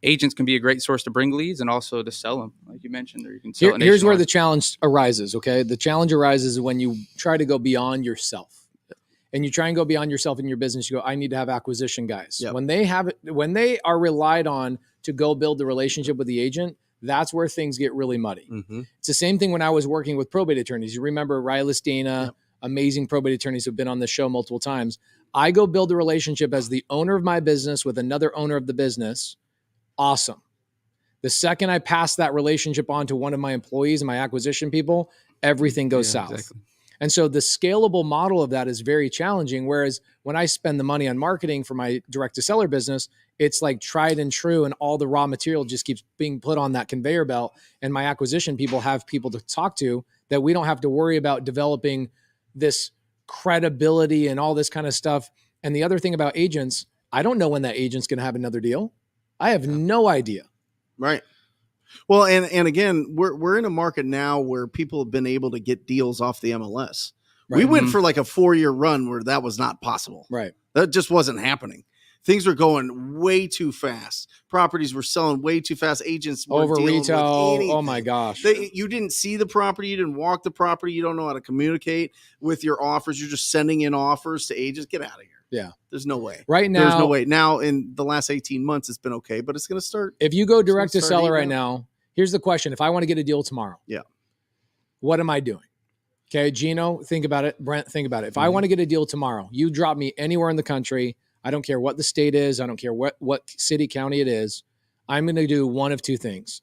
Agents can be a great source to bring leads and also to sell them, like you mentioned, or you can sell. Here's where the challenge arises. Okay, the challenge arises when you try to go beyond yourself, and you try and go beyond yourself in your business. You go, I need to have acquisition guys. Yep. When they are relied on to go build the relationship with the agent, that's where things get really muddy. Mm-hmm. It's the same thing when I was working with probate attorneys. You remember Rylas Dana, Yep. amazing probate attorneys who've been on the show multiple times. I go build a relationship as the owner of my business with another owner of the business. Awesome. The second I pass that relationship on to one of my employees and my acquisition people, everything goes south. Exactly. And so the scalable model of that is very challenging. Whereas when I spend the money on marketing for my direct to seller business, it's like tried and true, and all the raw material just keeps being put on that conveyor belt. And my acquisition people have people to talk to that we don't have to worry about developing this credibility and all this kind of stuff. And the other thing about agents, I don't know when that agent's going to have another deal. I have no idea. Right. Well, and again, we're in a market now where people have been able to get deals off the MLS. Right. We went for like a 4-year run where that was not possible. Right. That just wasn't happening. Things were going way too fast. Properties were selling way too fast. Agents were Over dealing retail. with anything. Oh my gosh. You didn't see the property. You didn't walk the property. You don't know how to communicate with your offers. You're just sending in offers to agents. Get out of here. Yeah. There's no way. Right now, There's no way. Now, in the last 18 months, it's been okay, but it's going to start. if you go direct to start seller right eating now, here's the question. If I want to get a deal tomorrow, Yeah. what am I doing? Okay, Gino, think about it. Brent, think about it. If I want to get a deal tomorrow, you drop me anywhere in the country. I don't care what the state is. I don't care what city, county it is. I'm going to do one of two things.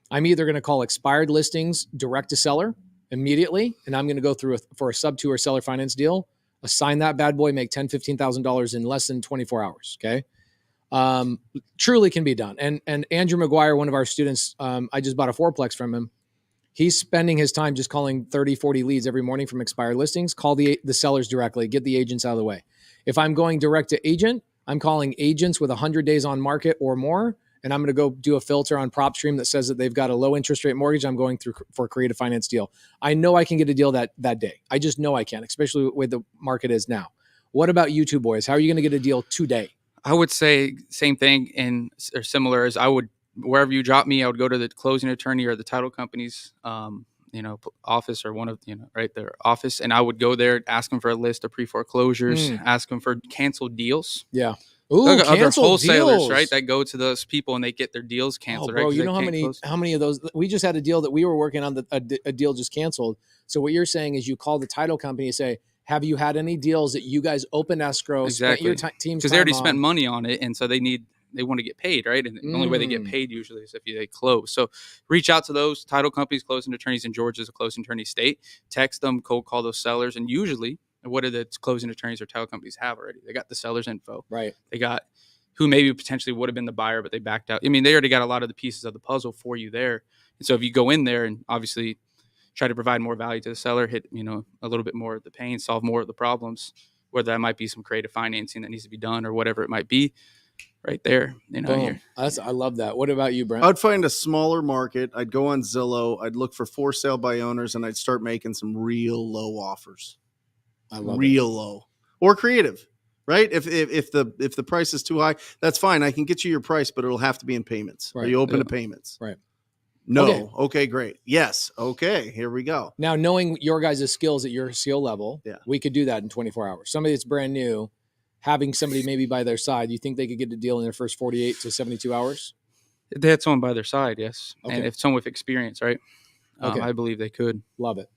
I'm either going to call expired listings direct to seller immediately, and I'm going to go through for a subto or seller finance deal, assign that bad boy, make $10,000, $15,000 in less than 24 hours. Okay. Truly can be done. And Andrew McGuire, one of our students, I just bought a fourplex from him. He's spending his time just calling 30, 40 leads every morning from expired listings, call the sellers directly, get the agents out of the way. If I'm going direct to agent, I'm calling agents with 100 days on market or more, and I'm going to go do a filter on PropStream that says that they've got a low interest rate mortgage. I'm going through for a creative finance deal. I know I can get a deal that day. I just know I can, especially the way the market is now. What about you two boys? How are you going to get a deal today? I would say same thing or similar as I would, wherever you drop me, I would go to the closing attorney or the title company's, office or one of, right, their office. And I would go there, ask them for a list of pre-foreclosures, ask them for canceled deals. Yeah. Ooh, Other canceled wholesalers, deals. right, that go to those people and they get their deals canceled. Oh, bro, right? 'Cause you they know can't how many of those? We just had a deal that we were working on, a deal just canceled. So what you're saying is you call the title company and say, have you had any deals that you guys open escrow, Exactly. spent your team's because they already time spent on? money on it, and so they want to get paid, right? And the only way they get paid usually is if they close. So reach out to those title companies, closing attorneys, in Georgia is a closing attorney state. Text them, cold call those sellers, and usually, what do the closing attorneys or title companies have already? They got the seller's info. Right. They got who maybe potentially would have been the buyer, but they backed out. I mean, they already got a lot of the pieces of the puzzle for you there. And so if you go in there and obviously try to provide more value to the seller, hit, a little bit more of the pain, solve more of the problems, whether that might be some creative financing that needs to be done or whatever it might be, right there. Boom. I love that. What about you, Brent? I'd find a smaller market. I'd go on Zillow. I'd look for sale by owners, and I'd start making some real low offers. I love real low or creative. Right. If the price is too high, that's fine. I can get you your price, but it'll have to be in payments. Right. Are you open to payments? Right. No. Okay, great. Yes. Okay. Here we go. Now, knowing your guys' skills at your skill level, Yeah. we could do that in 24 hours. Somebody that's brand new, having somebody maybe by their side, you think they could get a deal in their first 48 to 72 hours? If they had someone by their side, yes. Okay. And if someone with experience, right? Okay. I believe they could. Love it.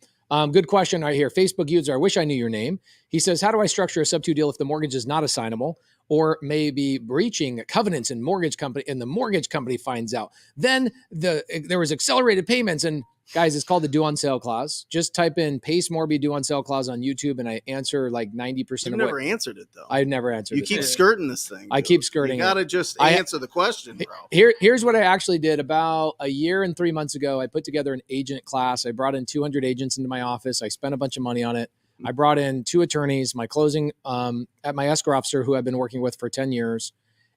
Good question right here. Facebook user, I wish I knew your name. He says, how do I structure a subto deal if the mortgage is not assignable or maybe breaching covenants and the mortgage company finds out? Then there was accelerated payments, and guys, it's called the due on sale clause. Just type in Pace Morby due on sale clause on YouTube, and I answer like 90% You've of never answered it though. I've never answered You it. keep skirting this thing. I dude. keep skirting You it. gotta just I- answer the question, bro. Here's what I actually did about a year and 3 months ago. I put together an agent class. I brought in 200 agents into my office. I spent a bunch of money on it. I brought in 2 attorneys, my closing at my escrow officer who I've been working with for 10 years.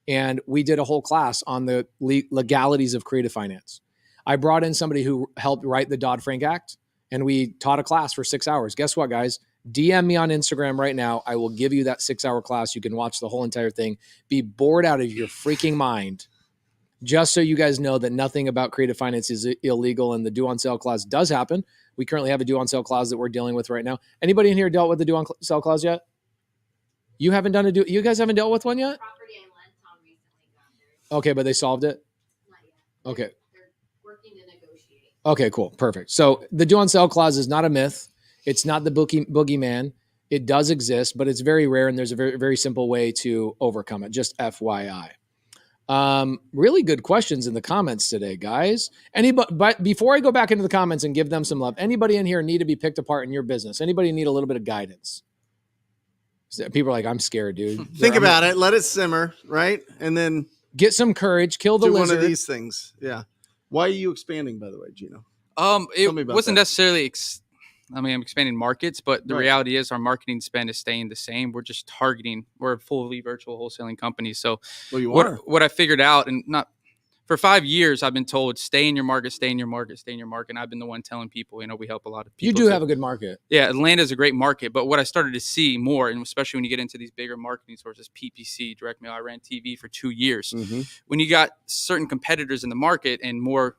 And we did a whole class on the legalities of creative finance. I brought in somebody who helped write the Dodd-Frank Act, and we taught a class for 6 hours. Guess what, guys? DM me on Instagram right now. I will give you that 6-hour class. You can watch the whole entire thing. Be bored out of your freaking mind. Just so you guys know that nothing about creative finance is illegal, and the due on sale clause does happen. We currently have a due on sale clause that we're dealing with right now. Anybody in here dealt with the due on sale clause yet? You haven't done you guys haven't dealt with one yet? Property I lent on recently got theirs. Okay, but they solved it? Not yet. Okay. They're working to negotiate. Okay, cool. Perfect. So the due on sale clause is not a myth. It's not the boogeyman. It does exist, but it's very rare, and there's a very, very simple way to overcome it. Just FYI. Really good questions in the comments today, guys. But before I go back into the comments and give them some love, anybody in here need to be picked apart in your business? Anybody need a little bit of guidance? People are like, I'm scared, dude. Think about it. Let it simmer, right? And then Get some courage. Kill the do lizard. one of these things. Yeah. Why are you expanding, by the way, Gino? It me about wasn't that. necessarily. I'm expanding markets, but the Right. reality is our marketing spend is staying the same. We're just targeting. We're a fully virtual wholesaling company. So Well, you are. what I figured out, and not for 5 years, I've been told stay in your market, stay in your market, stay in your market. And I've been the one telling people, we help a lot of people. You do So, have a good market. yeah, Atlanta is a great market, but what I started to see more, and especially when you get into these bigger marketing sources, PPC, direct mail. I ran TV for 2 years. Mm-hmm. When you got certain competitors in the market and more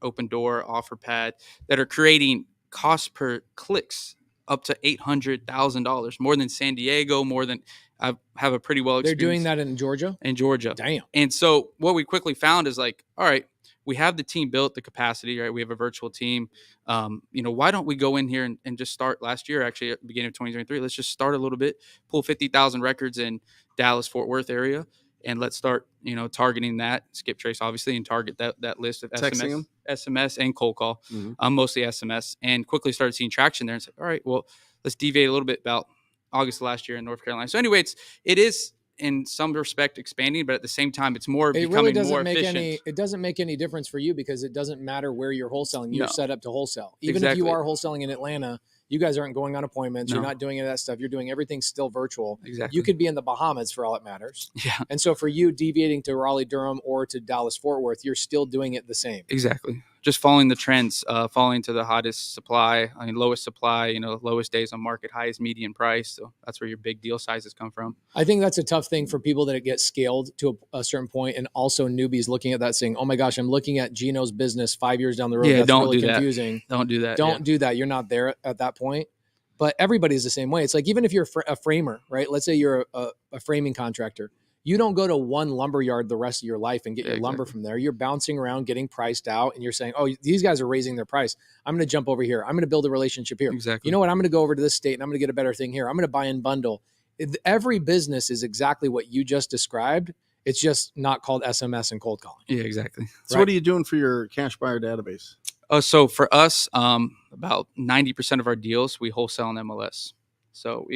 open door, offer pad that are creating cost per clicks up to $800,000, more than San Diego, more than I have a pretty well They're experience doing that in Georgia? in Georgia. Damn. And so what we quickly found is like, all right, we have the team built, the capacity, right? We have a virtual team. Why don't we go in here and just start last year, actually at the beginning of 2023, let's just start a little bit, pull 50,000 records in Dallas, Fort Worth area. And let's start, targeting that, skip trace, obviously, and target that list of Texting SMS and cold call, Mhm. mostly SMS, and quickly started seeing traction there and said, all right, well, let's deviate a little bit about August of last year in North Carolina. So anyway, it is in some respect expanding, but at the same time, it's more It becoming really doesn't more make efficient. it doesn't make any difference for you because it doesn't matter where you're wholesaling. You're No. set up to wholesale. Even if Exactly. you are wholesaling in Atlanta, you guys aren't going on appointments. You're No. not doing any of that stuff. You're doing everything still virtual. Exactly. You could be in the Bahamas for all it matters. Yeah, And so for you deviating to Raleigh, Durham, or to Dallas, Fort Worth, you're still doing it the same. exactly. Just following the trends, following to the hottest supply, lowest supply, lowest days on market, highest median price. So that's where your big deal sizes come from. I think that's a tough thing for people that get scaled to a certain point, and also newbies looking at that saying, "Oh my gosh, I'm looking at Gino's business 5 years down the road." Yeah, That's don't really do that. confusing. Don't do that. Don't do that. You're not there at that point. But everybody's the same way. It's like even if you're a framer, right? Let's say you're a framing contractor. You don't go to one lumber yard the rest of your life and get your lumber Exactly. from there. You're bouncing around, getting priced out, and you're saying, "Oh, these guys are raising their price. I'm going to jump over here. I'm going to build a relationship here. Exactly. You know what? I'm going to go over to this state and I'm going to get a better thing here. I'm going to buy in bundle." Every business is exactly what you just described. It's just not called SMS and cold calling. Yeah, exactly. So what are you doing for your cash buyer database? So for us, about 90% of our deals we wholesale on MLS. So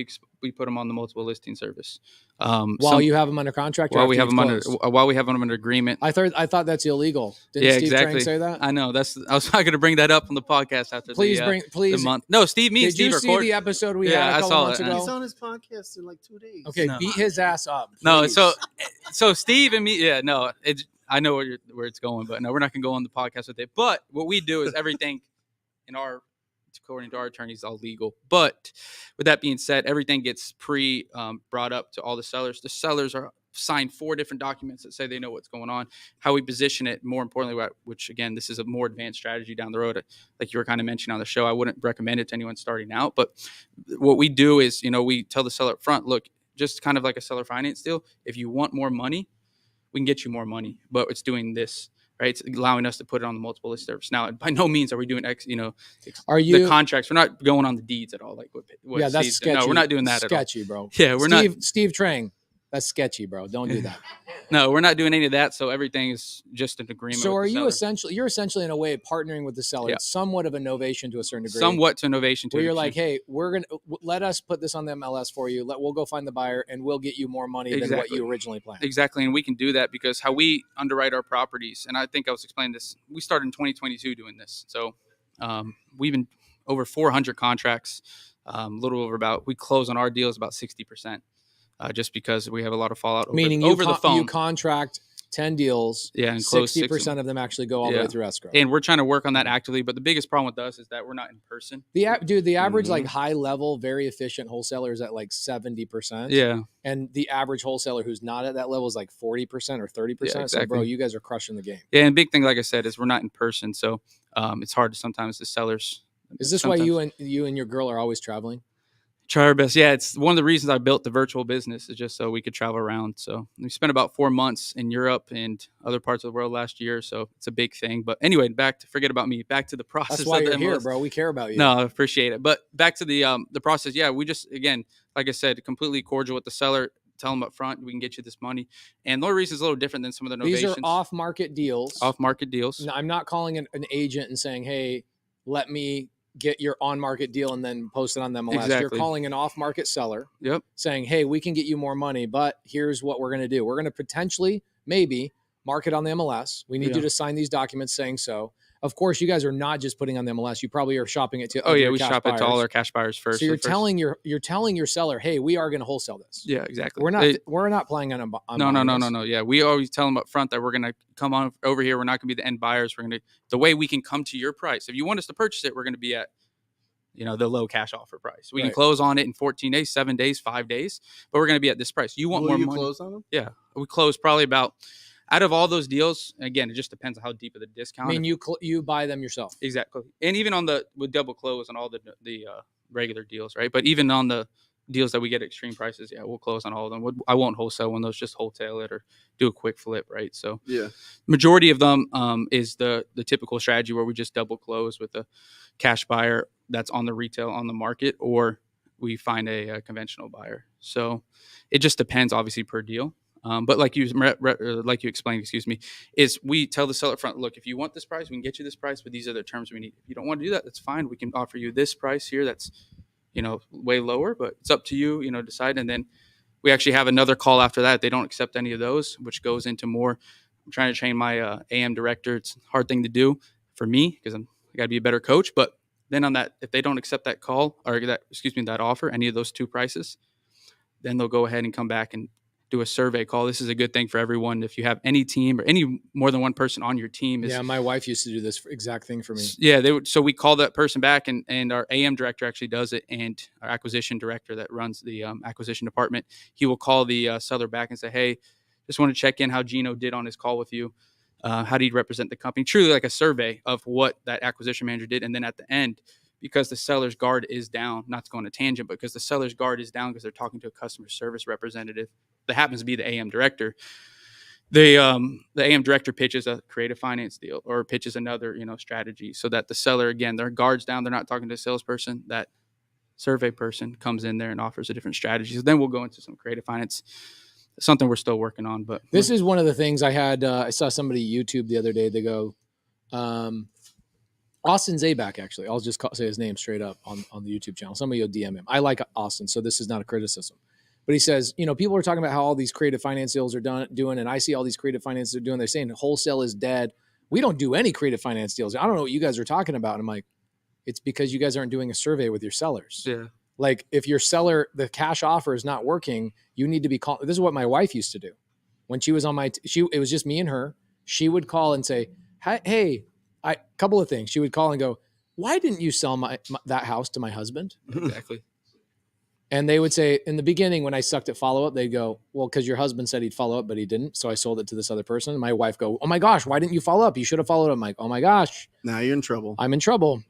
we put them on the multiple listing service. While you have them under contract, or while we after have them you've closed? while we have them under agreement. I thought that's illegal. Didn't Yeah, Steve exactly. Trang say that? I know. I was not going to bring that up on the podcast after Please the month. No, Steve. Me and Did Steve you see recorded. the episode we Yeah, had I a couple saw months it. ago? He's on his podcast in like 2 days. Okay, No. beat his ass up. No, please. so Steve and me. Yeah, no. I know where it's going, but no, we're not going to go on the podcast with it. But what we do is everything according to our attorneys, all legal. But with that being said, everything gets brought up to all the sellers. The sellers are signed 4 different documents that say they know what's going on, how we position it, more importantly, which again, this is a more advanced strategy down the road. Like you were kind of mentioning on the show, I wouldn't recommend it to anyone starting out. But what we do is, we tell the seller up front, look, just kind of like a seller finance deal. If you want more money, we can get you more money, but it's doing this, right? It's allowing us to put it on the multiple list service. Now, by no means are we doing the contracts. We're not going on the deeds at all. Like what yeah, that's Steve, sketchy. No, we're not doing that at all. Sketchy, bro. Yeah, we're not. Steve Trang, that's sketchy, bro. Don't do that. No, we're not doing any of that. So everything is just an agreement. So with the you're seller. essentially in a way partnering with the seller. Yeah. It's somewhat of a novation to a certain degree. Somewhat to innovation. Where you're like, hey, let us put this on the MLS for you. We'll go find the buyer and we'll get you more money than what you originally planned. Exactly. And we can do that because how we underwrite our properties. And I think I was explaining this. We started in 2022 doing this. So we've been over 400 contracts, we close on our deals about 60%. Just because we have a lot of fallout over the phone. You contract 10 deals, and close 60% of them actually go all the way through escrow. And we're trying to work on that actively, but the biggest problem with us is that we're not in person. The average like high level, very efficient wholesaler is at like 70%. Yeah. And the average wholesaler who's not at that level is like 40% or 30%. Yeah, exactly. So bro, you guys are crushing the game. Yeah, and big thing, like I said, is we're not in person. So it's hard to sometimes the sellers. Is this why you and your girl are always traveling? Try our best. Yeah, it's one of the reasons I built the virtual business is just so we could travel around. So we spent about 4 months in Europe and other parts of the world last year. So it's a big thing. But anyway, forget about me. Back to the process. That's why you're here, bro. We care about you. No, I appreciate it. But back to the process. Yeah, we just, again, like I said, completely cordial with the seller. Tell them up front, we can get you this money. And the only reason is a little different than some of the novations. These are off-market deals. Off-market deals. No, I'm not calling an agent and saying, hey, let me get your on-market deal and then post it on the MLS. Exactly. You're calling an off-market seller. Yep. Saying, hey, we can get you more money, but here's what we're going to do. We're going to potentially, maybe, market on the MLS. We need you to sign these documents saying so. Of course, you guys are not just putting on the MLS. You probably are shopping it to. We shop it to all our cash buyers first. So you're telling your seller, hey, we are going to wholesale this. Yeah, exactly. We're not playing on No. Yeah, we always tell them up front that we're going to come on over here. We're not going to be the end buyers. We're going to the way we can come to your price. If you want us to purchase it, we're going to be at the low cash offer price. We can close on it in 14 days, 7 days, 5 days, but we're going to be at this price. You want more money? Close on them? Yeah, we close probably about. Out of all those deals, again, it just depends on how deep of the discount. I mean, you buy them yourself. Exactly. And even with double close on all the regular deals, right? But even on the deals that we get at extreme prices, we'll close on all of them. I won't wholesale one of those, just wholesale it or do a quick flip, right? So majority of them is the typical strategy where we just double close with a cash buyer that's on the retail on the market, or we find a conventional buyer. So it just depends, obviously, per deal. But like you explained, is we tell the seller up front, look, if you want this price, we can get you this price, but these are the terms we need. If you don't want to do that, that's fine. We can offer you this price here that's, way lower, but it's up to you, decide. And then we actually have another call after that. They don't accept any of those, which goes into more. I'm trying to train my AM director. It's a hard thing to do for me because I got to be a better coach. But then on that, if they don't accept that call or that offer, any of those two prices, then they'll go ahead and come back and do a survey call. This is a good thing for everyone. If you have any team or any more than one person on your team. My wife used to do this exact thing for me. Yeah, so we call that person back, and our AM director actually does it, and our acquisition director that runs the acquisition department, he will call the seller back and say, hey, just want to check in how Gino did on his call with you. How did he represent the company? Truly like a survey of what that acquisition manager did. And then at the end, because the seller's guard is down, not to go on a tangent, but because the seller's guard is down because they're talking to a customer service representative that happens to be the AM director. The AM director pitches a creative finance deal or pitches another, strategy so that the seller, again, their guard's down. They're not talking to a salesperson. That survey person comes in there and offers a different strategy. So then we'll go into some creative finance, something we're still working on. But this is one of the things I had. I saw somebody YouTube the other day. They go, Austin Zabak, actually. I'll just say his name straight up on the YouTube channel. Somebody will DM him. I like Austin, so this is not a criticism. But he says, people are talking about how all these creative finance deals are doing, and I see all these creative finance they're doing. They're saying wholesale is dead. We don't do any creative finance deals. I don't know what you guys are talking about. And I'm like, it's because you guys aren't doing a survey with your sellers. Yeah. Like if your seller, the cash offer is not working, you need to be calling. This is what my wife used to do. When she was on it was just me and her. She would call and say, hey, couple of things. She would call and go, why didn't you sell that house to my husband? Exactly. And they would say in the beginning, when I sucked at follow-up, they'd go, well, because your husband said he'd follow up, but he didn't. So I sold it to this other person. And my wife go, oh my gosh, why didn't you follow up? You should have followed up. I'm like, oh my gosh. Now you're in trouble. I'm in trouble.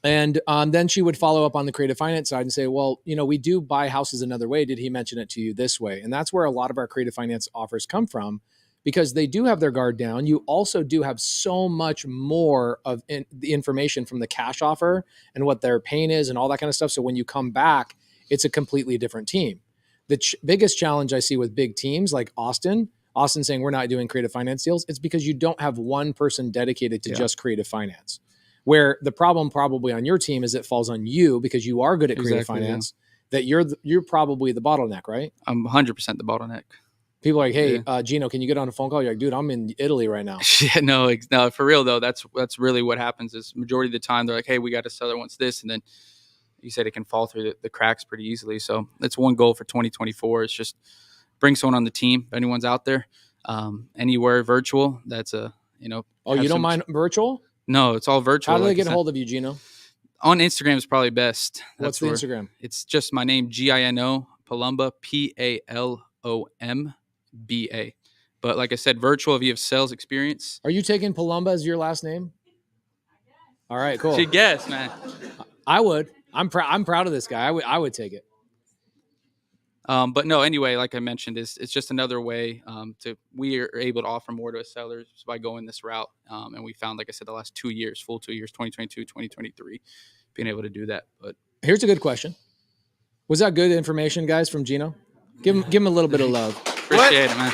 And then she would follow up on the creative finance side and say, well, we do buy houses another way. Did he mention it to you this way? And that's where a lot of our creative finance offers come from, because they do have their guard down. You also do have so much more of the information from the cash offer and what their pain is and all that kind of stuff. So when you come back, it's a completely different team. The biggest challenge I see with big teams like Austin saying we're not doing creative finance deals, it's because you don't have one person dedicated to just creative finance. Where the problem probably on your team is it falls on you because you are good at creative finance, that you're probably the bottleneck, right? I'm 100% the bottleneck. People are like, hey, Gino, can you get on a phone call? You're like, dude, I'm in Italy right now. Yeah, no, for real though. That's really what happens is majority of the time they're like, hey, we got a seller wants this. And then you said it can fall through the cracks pretty easily. So that's one goal for 2024 is just bring someone on the team. If anyone's out there, anywhere virtual, that's Oh, you don't mind virtual? No, it's all virtual. How do they get a hold of you, Gino? On Instagram is probably best. What's the Instagram? It's just my name, Gino Palumba, Palomba. But like I said, virtual if you have sales experience. Are you taking Palumba as your last name? All right, cool. She guessed, man. I would. I'm proud of this guy. I would take it. But no, anyway, like I mentioned, it's just another way we are able to offer more to sellers by going this route. And we found, like I said, the last 2 years, full 2 years, 2022, 2023, being able to do that. But here's a good question. Was that good information, guys, from Gino? Give him a little bit of love. Appreciate it, man.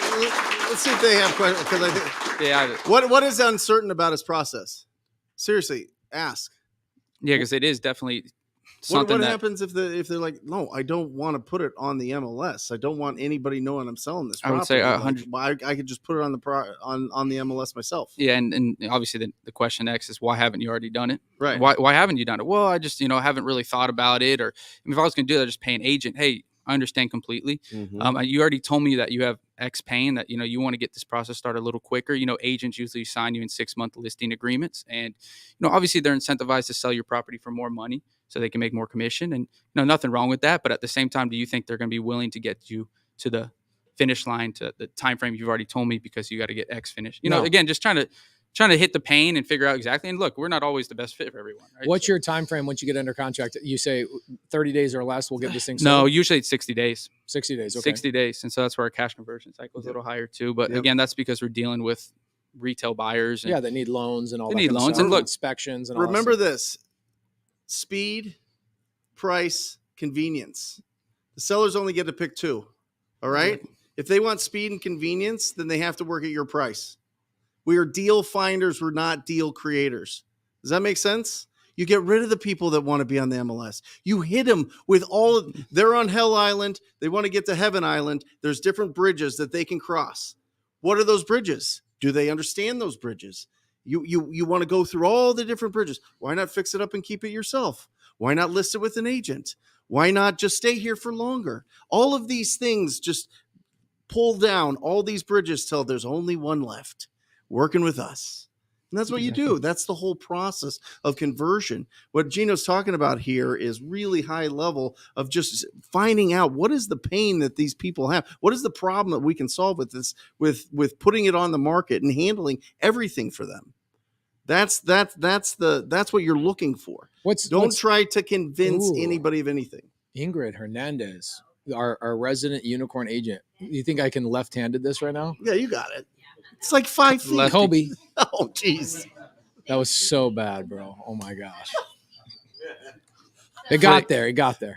Let's see if they have questions. Because I think, what is uncertain about his process? Seriously, ask. Yeah, because it is definitely something. What happens if they're like, no, I don't want to put it on the MLS. I don't want anybody knowing I'm selling this property. I would say 100. I could just put it on on the MLS myself. Yeah, and obviously the question next is why haven't you already done it? Right. Why haven't you done it? Well, I just haven't really thought about it. Or if I was going to do that, just pay an agent. Hey, I understand completely. Mm-hmm. You already told me that you have X pain, that you want to get this process started a little quicker. Agents usually sign you in 6-month listing agreements, and obviously they're incentivized to sell your property for more money so they can make more commission. And nothing wrong with that. But at the same time, do you think they're going to be willing to get you to the finish line, to the time frame you've already told me, because you got to get X finished? Again, just trying to hit the pain and figure out exactly. And look, we're not always the best fit for everyone. Right? What's your time frame once you get under contract? You say 30 days or less, we'll get this thing sold? No, usually it's 60 days. 60 days, okay. 60 days. And so that's where our cash conversion cycle is a little higher too. But again, that's because we're dealing with retail buyers. And they need loans and all that. They need loans and look, inspections and all remember this: speed, price, convenience. The sellers only get to pick two. All right. Mm-hmm. If they want speed and convenience, then they have to work at your price. We are deal finders. We're not deal creators. Does that make sense? You get rid of the people that want to be on the MLS. You hit them with they're on Hell Island. They want to get to Heaven Island. There's different bridges that they can cross. What are those bridges? Do they understand those bridges? You want to go through all the different bridges. Why not fix it up and keep it yourself? Why not list it with an agent? Why not just stay here for longer? All of these things just pull down all these bridges till there's only one left. Working with us. And that's what you do. That's the whole process of conversion. What Gino's talking about here is really high level of just finding out what is the pain that these people have. What is the problem that we can solve with this, with putting it on the market and handling everything for them. That's what you're looking for. Don't try to convince anybody of anything. Ingrid Hernandez, our resident unicorn agent. You think I can left-handed this right now? Yeah, you got it. It's like 5 feet. Kobe. Oh, jeez. That was so bad, bro. Oh, my gosh. It got there. As part of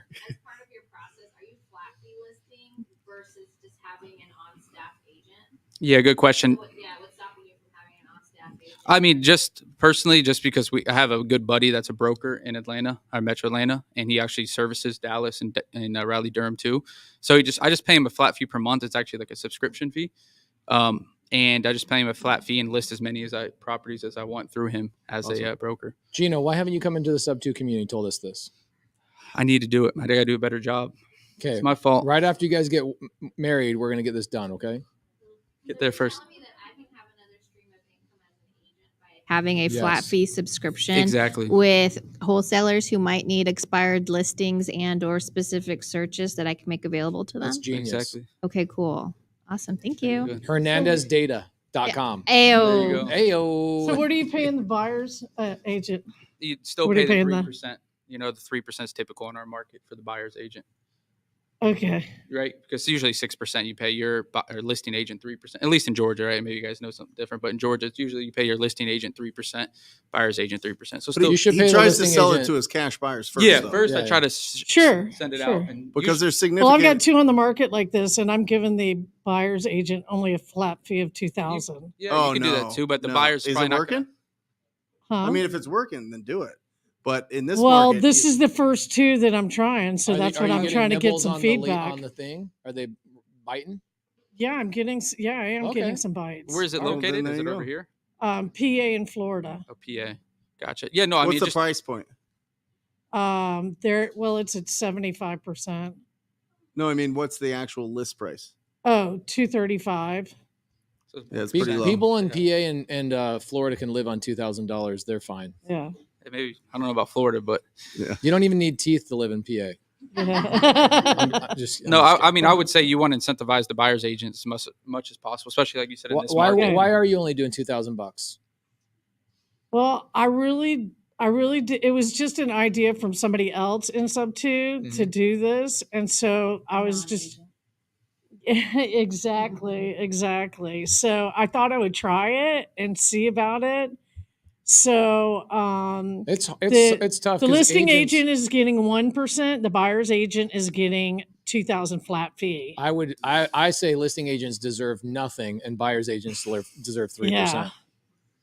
your process, are you flat fee listing versus just having an on-staff agent? Yeah, good question. What's stopping you from having an on-staff agent? I mean, just personally, just because I have a good buddy that's a broker in Atlanta, or Metro Atlanta, and he actually services Dallas and Raleigh Durham too. So I just pay him a flat fee per month. It's actually like a subscription fee. And I just pay him a flat fee and list as many properties as I want through him as a broker. Gino, why haven't you come into the subto community and told us this? I need to do it. I got to do a better job. Okay. It's my fault. Right after you guys get married, we're going to get this done, okay? Get there first. Having a flat fee subscription exactly with wholesalers who might need expired listings and or specific searches that I can make available to them. That's genius. Exactly. Okay, cool. Awesome. Thank you. HernandezData.com. Ayo. Ayo. So what are you paying the buyer's agent? you'd still What are pay you the paying then? 3%. You know, the 3% is typical in our market for the buyer's agent, Okay. right? Because usually 6% you pay your or listing agent 3%. At least in Georgia, right? Maybe you guys know something different, but in Georgia, it's usually you pay your listing agent 3%, buyer's agent 3%. So But still, you should he pay the tries to listing sell agent. it to his cash buyers first. yeah. though. First, Yeah, I try to Sure, send it sure. out, and because there's Well, significant. I've got 2 on the market like this, and I'm giving the buyer's agent only a flat fee of 2,000. yeah, you can do that too. But the buyer's is probably it not working? Huh? I mean, if it's working, then do it. But in this well, market, this is the first 2 that I'm trying, so that's what Are you I'm getting trying to get nibbles some on feedback. on the thing. Are they biting? Yeah, I'm getting. Yeah, I am Okay. getting some bites. Where is it Oh, then located? there Is you it go. over here? PA in Florida. Oh, PA. Gotcha. Yeah, no, I what's mean, the just price point? There. Well, it's at 75%. No, I mean, what's the actual list price? Oh, 235. Yeah, it's pretty low. People in PA and Florida can live on $2,000. They're fine. Yeah. maybe I don't know about Florida, but You don't even need teeth to live in PA. Yeah. no, I mean, I would say you want to incentivize the buyer's agents as much as possible, especially like you said in this Why market. are you only doing $2,000? Well, I really did. It was just an idea from somebody else in subto to do this, and so I was just exactly. So I thought I would try it and see about it. So It's tough. The 'cause listing agents- agent is getting 1%. The buyer's agent is getting 2,000 flat fee. I say listing agents deserve nothing and buyer's agents deserve 3%. Yeah.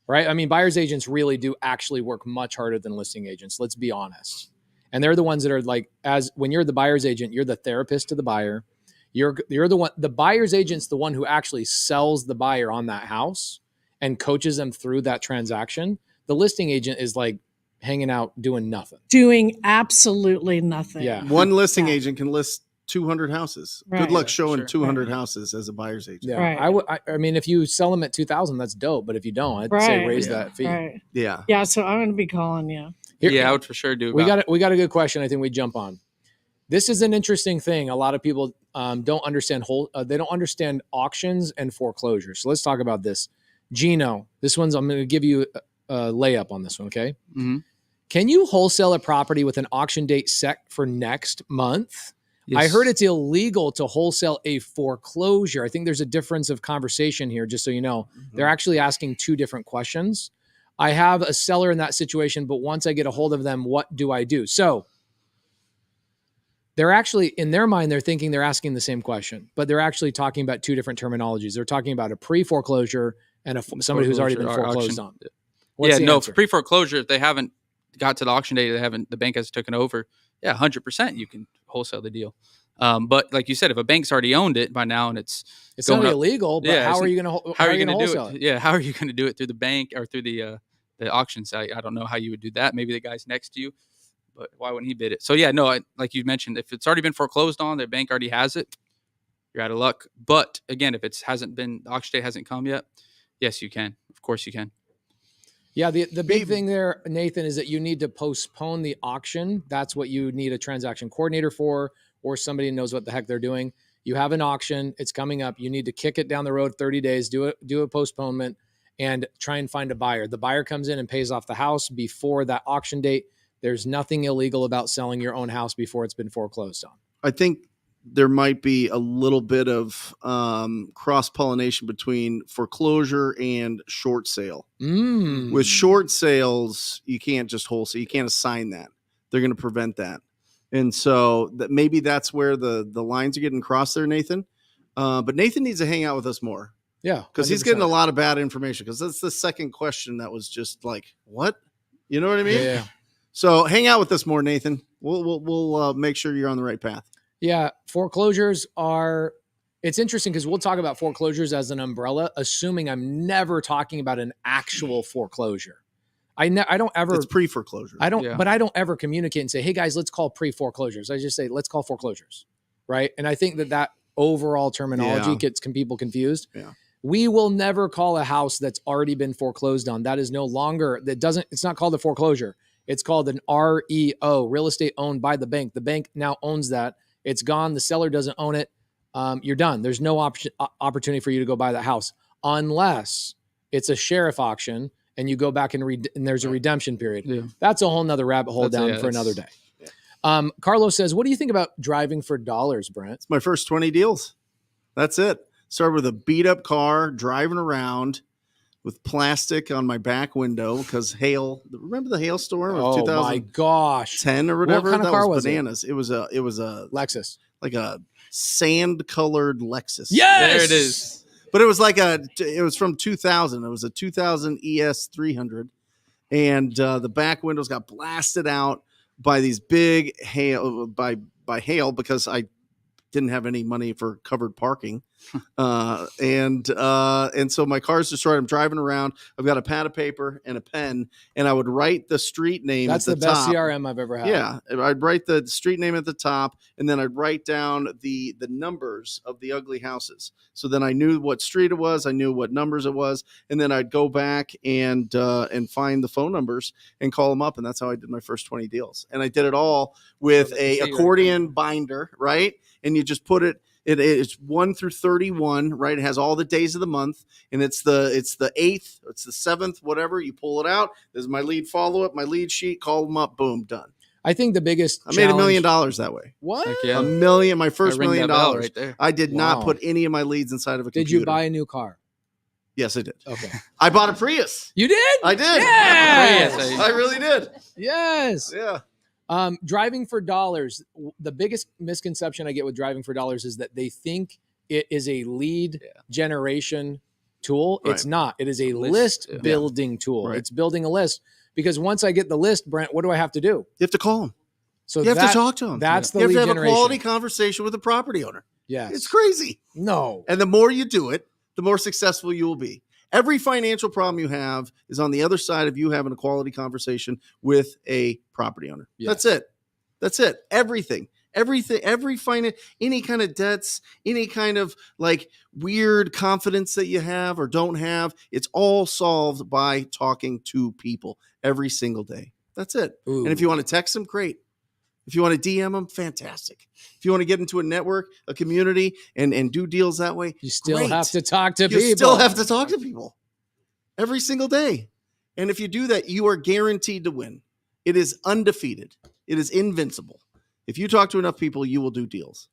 Right? I mean, buyer's agents really do actually work much harder than listing agents. Let's be honest. And they're the ones that are like, when you're the buyer's agent, you're the therapist to the buyer. You're the one. The buyer's agent's the one who actually sells the buyer on that house and coaches them through that transaction. The listing agent is like hanging out doing nothing. Doing absolutely nothing. Yeah. One listing agent can list 200 houses. Right. Good luck Yeah, showing sure. 200 houses as a buyer's agent. Yeah. Right. I mean, if you sell them at 2,000, that's dope. But if you don't, I'd say Right. raise Yeah. that fee. Right. Yeah. Yeah. So I'm going to be calling you. Yeah, I would for sure do. We got a good question. I think we jump on. This is an interesting thing. A lot of people don't understand they don't understand auctions and foreclosures. So let's talk about this. Gino, I'm going to give you a layup on this one. Okay. Mm-hmm. Can you wholesale a property with an auction date set for next month? Yes. I heard it's illegal to wholesale a foreclosure. I think there's a difference of conversation here, just so you know. They're actually asking 2 different questions. I have a seller in that situation, but once I get a hold of them, what do I do? So they're actually, in their mind, they're thinking they're asking the same question, but they're actually talking about 2 different terminologies. They're talking about a pre-foreclosure and somebody who's already been foreclosed on. What's the answer? Pre-foreclosure, if they haven't got to the auction date, the bank has taken over. Yeah, 100% you can wholesale the deal. But like you said, if a bank's already owned it by now and it's not going up, illegal, but how are you going to wholesale it? Yeah, how are you going to do it through the bank or through the auction site? I don't know how you would do that. Maybe the guy's next to you, but why wouldn't he bid it? So yeah, no, like you mentioned, if it's already been foreclosed on, the bank already has it, you're out of luck. But again, if the auction date hasn't come yet, yes, you can. Of course you can. Yeah, the big thing there, Nathan, is that you need to postpone the auction. That's what you need a transaction coordinator for, or somebody who knows what the heck they're doing. You have an auction, it's coming up. You need to kick it down the road 30 days, do a postponement, and try and find a buyer. The buyer comes in and pays off the house before that auction date. There's nothing illegal about selling your own house before it's been foreclosed on. I think there might be a little bit of cross-pollination between foreclosure and short sale. With short sales, you can't just wholesale. You can't assign that. They're going to prevent that. And so maybe that's where the lines are getting crossed there, Nathan. But Nathan needs to hang out with us more. Yeah. Because he's getting a lot of bad information. Because that's the second question that was just like, what? You know what I mean? Yeah. So hang out with us more, Nathan. We'll make sure you're on the right path. Yeah, foreclosures are, it's interesting because we'll talk about foreclosures as an umbrella, assuming I'm never talking about an actual foreclosure. I don't ever. It's pre-foreclosure. But I don't ever communicate and say, hey guys, let's call pre-foreclosures. I just say, let's call foreclosures. Right. And I think that overall terminology gets people confused. Yeah. We will never call a house that's already been foreclosed on. That is no longer, it's not called a foreclosure. It's called an REO, real estate owned by the bank. The bank now owns that. It's gone. The seller doesn't own it. You're done. There's no opportunity for you to go buy that house unless it's a sheriff auction and you go back and there's a redemption period. Yeah. That's a whole nother rabbit hole That's- down yeah, for it's- another day. Carlos says, what do you think about driving for dollars, Brent? It's my first 20 deals. That's it. Started with a beat up car, driving around with plastic on my back window because hail. Remember the hailstorm of Oh 2010 my gosh. or whatever? kind of That car was it? bananas. It was a Lexus. like a sand colored Lexus. Yes. There it is. But it was it was from 2000. It was a 2000 ES 300. And the back windows got blasted out by these big hail, by hail, because I didn't have any money for covered parking. And so my car's destroyed. I'm driving around. I've got a pad of paper and a pen, and I would write the street name That's at the best CRM I've ever had. Yeah, I'd write the street name at the top, and then I'd write down the numbers of the ugly houses. So then I knew what street it was, I knew what numbers it was, and then I'd go back and find the phone numbers and call them up, and that's how I did my first 20 deals. And I did it all with a accordion binder, right? And you just put it. It's 1 through 31, right? It has all the days of the month, and it's the 8th, it's the 7th, whatever. You pull it out. There's my lead follow-up, my lead sheet. Call them up. Boom, done. I think the biggest I made $1 million that way. What? Heck yeah. $1 million, my first I ring $1 million. that bell right there. I did Wow. not put any of my leads inside of a computer. Did you buy a new car? Yes, I did. Okay. I bought a Prius. You did? I did. Yes! Prius, I really did. Yes. Yeah. Driving for dollars. The biggest misconception I get with driving for dollars is that they think it is a lead generation tool. Right. It's not. It is a List, list building tool. Right. It's building a list, because once I get the list, Brent, what do I have to do? You have to call them. So You have to talk to them. That's the You have lead to have generation. a quality conversation with the property owner. Yes. It's crazy. No. And the more you do it, the more successful you will be. Every financial problem you have is on the other side of you having a quality conversation with a property owner. Yes. That's it. That's it. Everything, every finance, any kind of debts, any kind of like weird confidence that you have or don't have, it's all solved by talking to people every single day. That's it. Ooh. And if you want to text them, great. If you want to DM them, fantastic. If you want to get into a network, a community, and do deals that way, You still great. have to talk to You people. still have to talk to people every single day. And if you do that, you are guaranteed to win. It is undefeated. It is invincible. If you talk to enough people, you will do deals.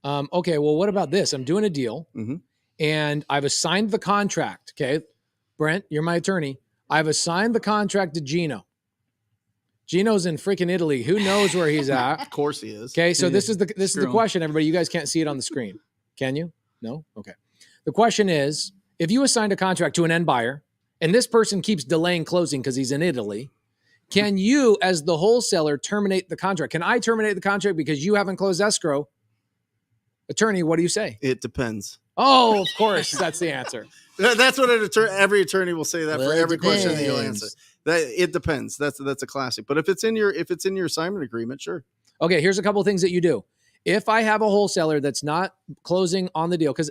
Okay, well, what about this? I'm doing a deal, Mhm. and I've assigned the contract. Okay, Brent, you're my attorney. I've assigned the contract to Gino. Gino's in freaking Italy. Who knows where he's at? Of course he is. Okay, so this is the Screw 'em. question, everybody. You guys can't see it on the screen, can you? No. Okay. The question is, if you assigned a contract to an end buyer, and this person keeps delaying closing because he's in Italy, can you, as the wholesaler, terminate the contract? Can I terminate the contract because you haven't closed escrow? Attorney, what do you say? It depends. Oh, of course, that's the answer. That's what every attorney will say that Well, for it every question that you'll depends. answer. That it depends. That's a classic. But if it's in your assignment agreement, sure. Okay, here's a couple of things that you do. If I have a wholesaler that's not closing on the deal, because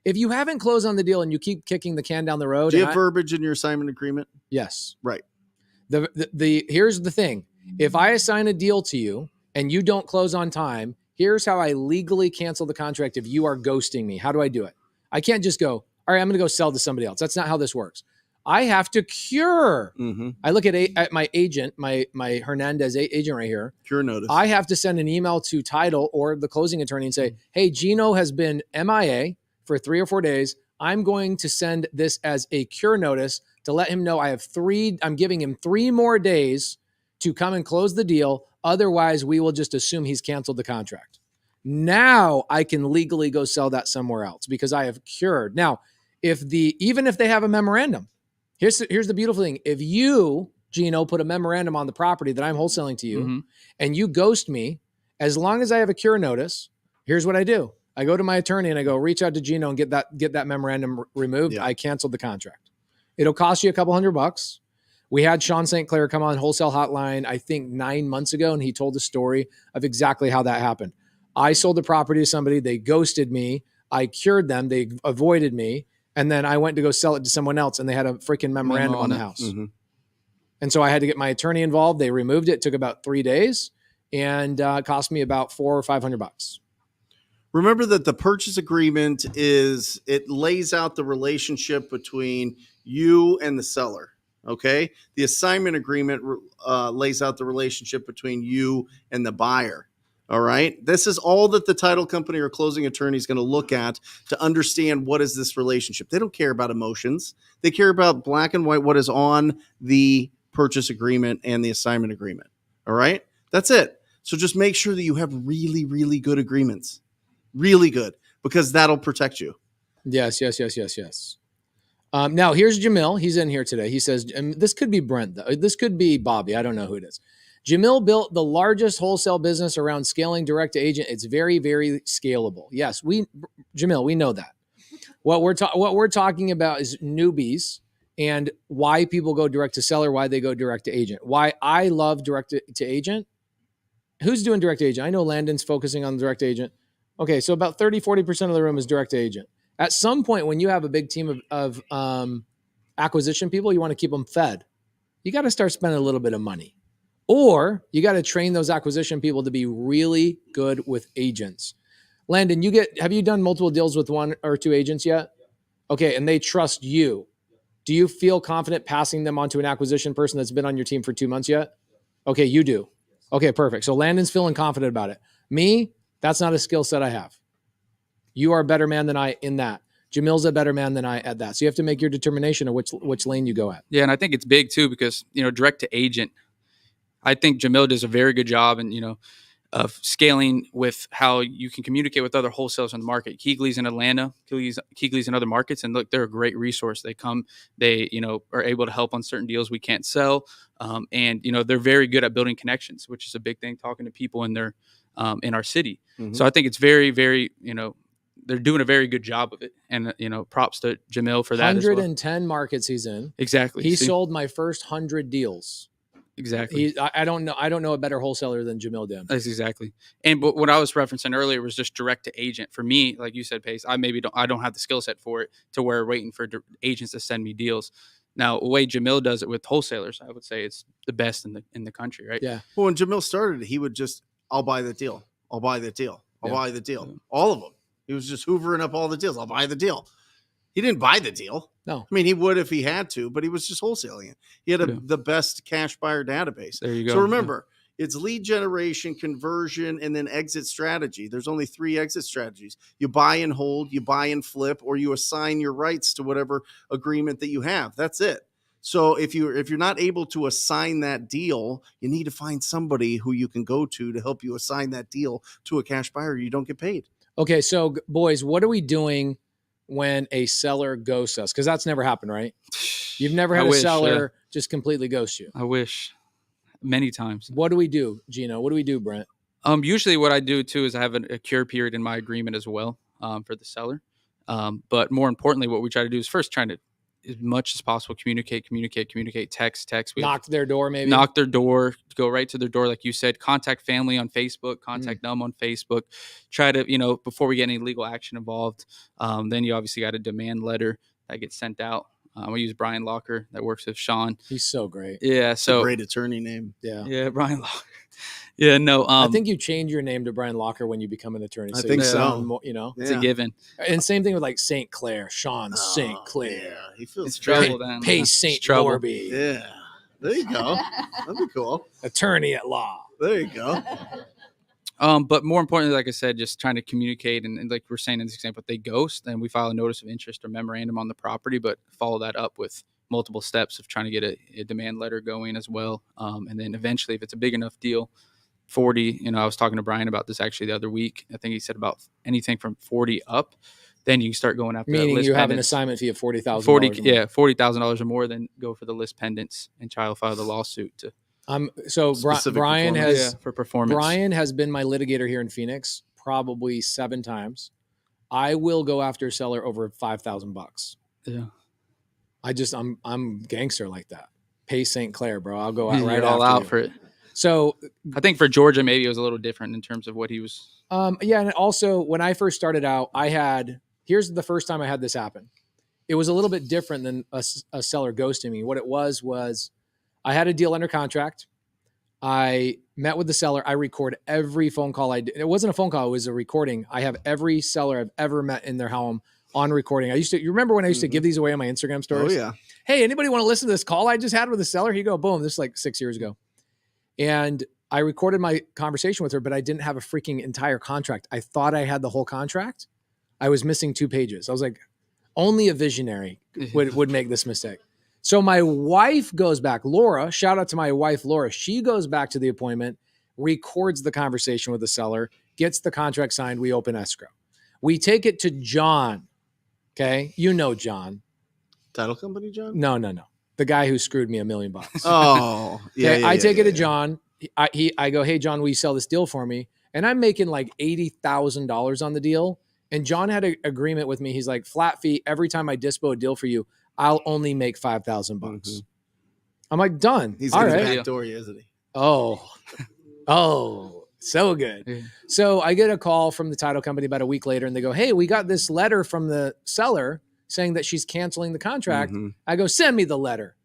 if you haven't closed on the deal and you keep kicking the can down the road, Do you and have verbiage in your assignment agreement? yes, Right. the here's the thing. If I assign a deal to you and you don't close on time, here's how I legally cancel the contract if you are ghosting me. How do I do it? I can't just go, all right, I'm going to go sell to somebody else. That's not how this works. I have to cure. Mm-hmm. I look at my agent, my Hernandez agent right here. Cure notice. I have to send an email to title or the closing attorney and say, hey, Gino has been MIA for 3 or 4 days. I'm going to send this as a cure notice to let him know I'm giving him 3 more days to come and close the deal. Otherwise, we will just assume he's canceled the contract. Now I can legally go sell that somewhere else because I have cured. Now, even if they have a memorandum, here's the beautiful thing. If you, Gino, put a memorandum on the property that I'm wholesaling to you and you ghost me, as long as I have a cure notice, here's what I do. I go to my attorney and I go, reach out to Gino and get that memorandum removed. Yeah. I canceled the contract. It'll cost you a couple $100. We had Sean St. Clair come on Wholesale Hotline, I think 9 months ago, and he told a story of exactly how that happened. I sold the property to somebody. They ghosted me. I cured them. They avoided me. And then I went to go sell it to someone else, and they had a freaking memorandum on the house. Mm-hmm. And so I had to get my attorney involved. They removed it. It took about 3 days, and it cost me about $400 or $500. Remember that the purchase agreement it lays out the relationship between you and the seller, Okay. The assignment agreement lays out the relationship between you and the buyer. All right. This is all that the title company or closing attorney is going to look at to understand what is this relationship. They don't care about emotions. They care about black and white, what is on the purchase agreement and the assignment agreement. All right. That's it. So just make sure that you have really, really good agreements. Really good, because that'll protect you. Yes. Now here's Jamil. He's in here today. He says, and this could be Brent, though. This could be Bobby. I don't know who it is. Jamil built the largest wholesale business around scaling direct to agent. It's very, very scalable. Yes, Jamil, we know that. What we're talking about is newbies and why people go direct to seller, why they go direct to agent. Why I love direct to agent. Who's doing direct to agent? I know Landon's focusing on direct to agent. Okay, so about 30-40% of the room is direct to agent. At some point, when you have a big team of acquisition people, you want to keep them fed. You got to start spending a little bit of money, or you got to train those acquisition people to be really good with agents. Landon, have you done multiple deals with 1 or 2 agents yet? Okay, and they trust you. Do you feel confident passing them on to an acquisition person that's been on your team for 2 months yet? Okay, you do. Okay, perfect. So Landon's feeling confident about it. Me, that's not a skill set I have. You are a better man than I in that. Jamil's a better man than I at that. So you have to make your determination of which lane you go at. Yeah, and I think it's big too because, direct to agent, I think Jamil does a very good job and, of scaling with how you can communicate with other wholesalers in the market. Keegley's in Atlanta, Keegley's in other markets, and look, they're a great resource. They are able to help on certain deals we can't sell. And they're very good at building connections, which is a big thing, talking to people in our city. Mm-hmm. So I think it's very, very, they're doing a very good job of it. And, props to Jamil for that. 110 markets he's in. Exactly. He sold my first 100 deals. Exactly. I don't know a better wholesaler than Jamil Damji. That's exactly. But what I was referencing earlier was just direct to agent. For me, like you said, Pace, I don't have the skill set for it to where we're waiting for agents to send me deals. Now, the way Jamil does it with wholesalers, I would say it's the best in the country, right? Yeah. Well, when Jamil started, he would just, I'll buy the deal. I'll buy the deal. I'll buy the deal. Yeah. All of them. He was just hoovering up all the deals. I'll buy the deal. He didn't buy the deal. No. I mean, he would if he had to, but he was just wholesaling it. He had the best cash buyer database. There you go. So remember, it's lead generation, conversion, and then exit strategy. There's only 3 exit strategies. You buy and hold, you buy and flip, or you assign your rights to whatever agreement that you have. That's it. So if you're not able to assign that deal, you need to find somebody who you can go to help you assign that deal to a cash buyer. You don't get paid. Okay, so boys, what are we doing when a seller ghosts us? Because that's never happened, right? You've never had a seller just completely ghost you. I wish. Many times. What do we do, Gino? What do we do, Brent? Usually what I do too is I have a cure period in my agreement as well for the seller. But more importantly, what we try to do is first trying to, as much as possible, communicate, text. Knock their door, maybe. Knock their door, go right to their door, like you said. Contact family on Facebook, contact them on Facebook. Try to, before we get any legal action involved, then you obviously got a demand letter that gets sent out. We use Brian Locker that works with Sean. He's so great. Yeah, so great attorney name. Yeah, Brian Locker. Yeah, no. I think you change your name to Brian Locker when you become an attorney. I think so. More, it's a given. And same thing with like St. Clair, Sean St. Clair. Yeah, he feels trouble then. Pace St. Morby. Yeah, there you go. That'd be cool. Attorney at law. There you go. But more importantly, like I said, just trying to communicate and like we're saying in this example, if they ghost, then we file a notice of interest or memorandum on the property, but follow that up with multiple steps of trying to get a demand letter going as well. And then eventually, if it's a big enough deal, 40, I was talking to Brian about this actually the other week. I think he said about anything from 40 up, then you can start going after meaning that list you pendants. have an assignment fee of $40,000. $40,000 or more, then go for the list pendants and try to file the lawsuit to. So Brian has for performance. Brian has been my litigator here in Phoenix probably 7 times. I will go after a seller over $5,000. Yeah. I'm gangster like that. Pay St. Clair, bro. I'll go out right all after out you. for it. So I think for Georgia, maybe it was a little different in terms of what he was. Yeah. And also when I first started out, here's the first time I had this happen. It was a little bit different than a seller ghosting me. What it was I had a deal under contract. I met with the seller. I record every phone call I did. It wasn't a phone call. It was a recording. I have every seller I've ever met in their home on recording. You remember when I used to give these away on my Instagram stories? Oh yeah. hey, anybody want to listen to this call I just had with the seller? He go, boom, this is like 6 years ago. And I recorded my conversation with her, but I didn't have a freaking entire contract. I thought I had the whole contract. I was missing 2 pages. I was like, only a visionary would make this mistake. So my wife goes back, Laura, shout out to my wife, Laura. She goes back to the appointment, records the conversation with the seller, gets the contract signed. We open escrow. We take it to John. Okay. You know, John. Title company, John? No. The guy who screwed me $1 million. Oh, yeah. Okay, yeah I take it to yeah. John. I go, hey, John, will you sell this deal for me? And I'm making like $80,000 on the deal. And John had an agreement with me. He's like, flat fee, every time I dispo a deal for you, I'll only make $5,000 bucks. Mhm. I'm like, done. He's all going right. to backdoor you, isn't he? Oh, so good. Yeah. So I get a call from the title company about a week later, and they go, hey, we got this letter from the seller saying that she's canceling the contract. Mhm. I go, send me the letter.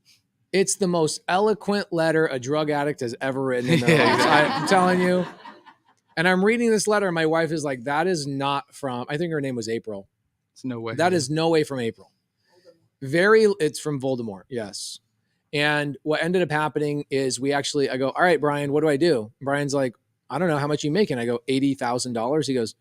It's the most eloquent letter a drug addict has ever written in their Yeah, lives. exactly. I'm telling you. And I'm reading this letter, and my wife is like, that is not from, I think her name was April. It's no way. That is no way from April. It's from Voldemort. Yes. And what ended up happening is I go, all right, Brian, what do I do? Brian's like, I don't know, how much are you making? I go, $80,000. He goes,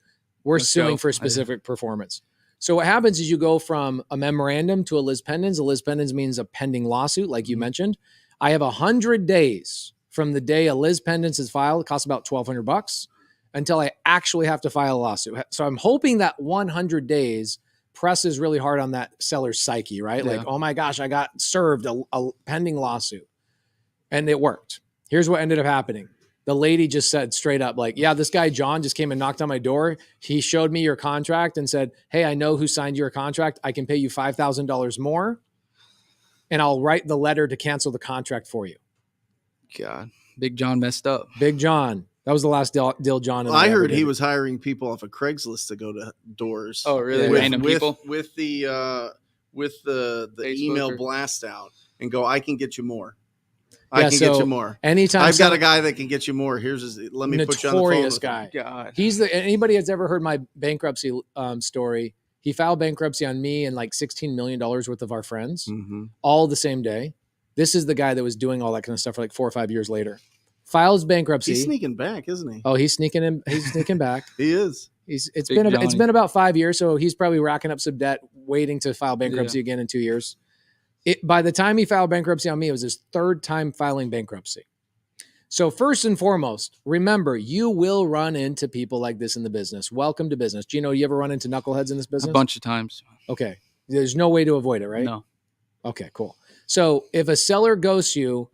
we're Let's suing go. for specific performance. So what happens is you go from a memorandum to a lis pendens. A lis pendens means a pending lawsuit, like you mentioned. I have 100 days from the day a lis pendens is filed. It costs about $1,200 until I actually have to file a lawsuit. So I'm hoping that 100 days presses really hard on that seller's psyche, right? Yeah. Like, oh my gosh, I got served a pending lawsuit. And it worked. Here's what ended up happening. The lady just said straight up, like, yeah, this guy, John, just came and knocked on my door. He showed me your contract and said, hey, I know who signed your contract. I can pay you $5,000 more, and I'll write the letter to cancel the contract for you. God, Big John messed up. Big John. That was the last deal John and I ever heard he did. was hiring people off of Craigslist to go to doors. Oh, really? Yeah. Random people? With the Facebook email or- blast out and go, I can get you more. Yeah, I can get so you more. Anytime I've got a guy that can get you more. Here's his. Let me put you on the phone. notorious with him. guy. God. He's anybody that's ever heard my bankruptcy story. He filed bankruptcy on me and like $16 million worth of our friends, Mhm. all the same day. This is the guy that was doing all that kind of stuff for like 4 or 5 years later. Files bankruptcy. He's sneaking back, isn't he? Oh, he's sneaking in. He's sneaking back. He is. It's Big been Johnny. about 5 years, so he's probably racking up some debt, waiting to file bankruptcy again in 2 years. By the time he filed bankruptcy on me, it was his 3rd time filing bankruptcy. So first and foremost, remember, you will run into people like this in the business. Welcome to business. Gino, you ever run into knuckleheads in this business? A bunch of times. Okay. There's no way to avoid it, right? No. Okay, cool. So if a seller ghosts you,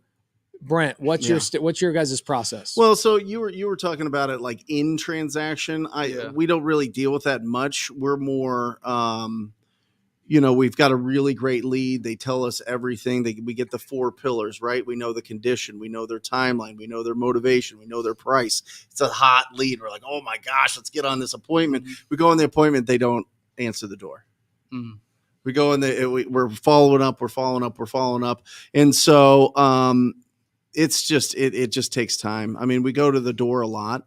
Brent, what's your guys' process? Well, so you were talking about it like in transaction. Yeah. We don't really deal with that much. We're more, we've got a really great lead. They tell us everything. We get the 4 pillars, right? We know the condition. We know their timeline. We know their motivation. We know their price. It's a hot lead. We're like, oh my gosh, let's get on this appointment. Mm-hmm. We go on the appointment. They don't answer the door. Mhm. We go in we're following up. We're following up. And so, it's just, it just takes time. I mean, we go to the door a lot.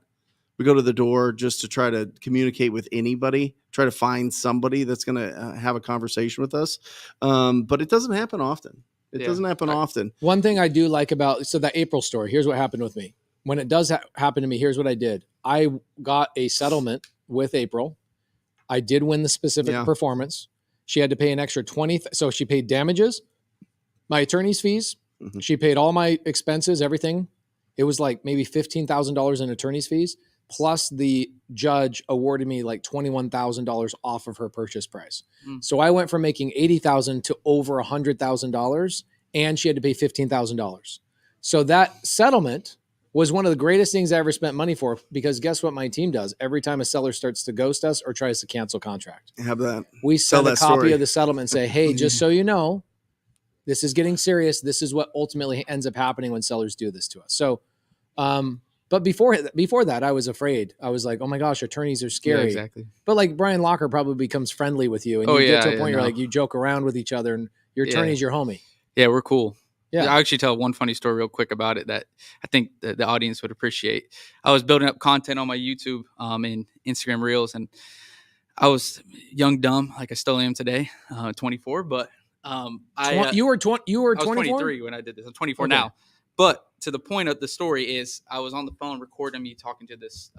We go to the door just to try to communicate with anybody, try to find somebody that's going to have a conversation with us. But it doesn't happen often. It Yeah. doesn't happen often. One thing I do like about, so that April story, here's what happened with me. When it does happen to me, here's what I did. I got a settlement with April. I did win the specific performance. She had to pay an extra 20. So she paid damages, my attorney's fees. Mhm. She paid all my expenses, everything. It was like maybe $15,000 in attorney's fees. Plus the judge awarded me like $21,000 off of her purchase price. Mm. So I went from making $80,000 to over $100,000, and she had to pay $15,000. So that settlement was one of the greatest things I ever spent money for, because guess what my team does? Every time a seller starts to ghost us or tries to cancel contract, Have that. we send a that copy story. of the settlement and say, hey, just so you know, this is getting serious. This is what ultimately ends up happening when sellers do this to us. So, but before that, I was afraid. I was like, oh my gosh, attorneys are scary. Yeah, exactly. But like Brian Locker probably becomes friendly with you, and Oh, you get to a yeah, point yeah, where no. like you joke around with each other, and your Yeah. attorney's your homie. Yeah, we're cool. Yeah. I'll actually tell one funny story real quick about it that I think the audience would appreciate. I was building up content on my YouTube and Instagram Reels, and I was young, dumb, like I still am today, 24. But You were 20. You were I was 24. 23 when I did this. I'm 24 Okay. now. But to the point of the story is, I was on the phone recording me talking to this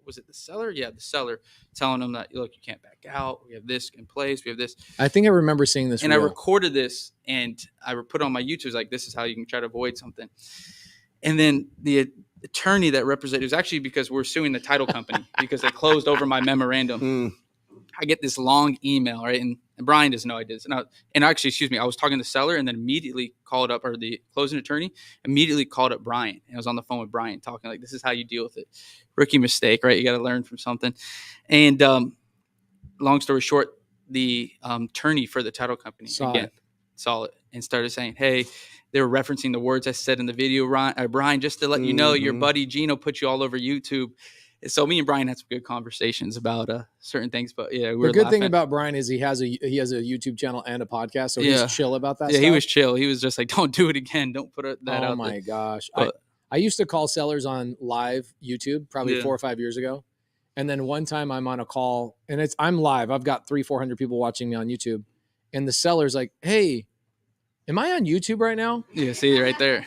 was it the seller? Yeah, the seller, telling him that, look, you can't back out. We have this in place. We have this. I think I remember seeing this. And reel. I recorded this, and I put on my YouTube, like, this is how you can try to avoid something. And then the attorney that represented, it was actually because we're suing the title company because they closed over my memorandum. I get this long email, right? And Brian doesn't know I did this. And actually, excuse me, I was talking to the seller and then immediately called up, or the closing attorney immediately called up Brian. And I was on the phone with Brian talking like, this is how you deal with it. Rookie mistake, right? You got to learn from something. And long story short, the attorney for the title company saw it and started saying, hey, they were referencing the words I said in the video, Brian, just to let you know, your buddy Gino put you all over YouTube. So me and Brian had some good conversations about certain things, but yeah, the good thing about Brian is he has a YouTube channel and a podcast, so he's chill about that. Yeah, stuff. He was chill. He was just like, don't do it again. Don't put that out. Oh my there. gosh. I used to call sellers on live YouTube probably 4 or 5 years ago. And then one time I'm on a call and I'm live. I've got 300-400 people watching me on YouTube. And the seller's like, hey, am I on YouTube right now? Yeah, see right there.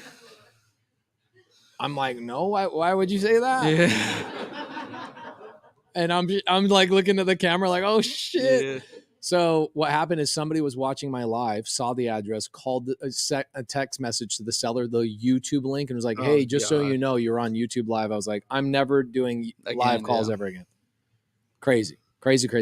I'm like, no, why would you say that? Yeah. And I'm like looking at the camera like, oh shit. Yeah. So what happened is somebody was watching my live, saw the address, called a text message to the seller, the YouTube link, and was like, hey, just so you know, you're on YouTube live. I was like, I'm never doing live calls ever again. Crazy. Okay,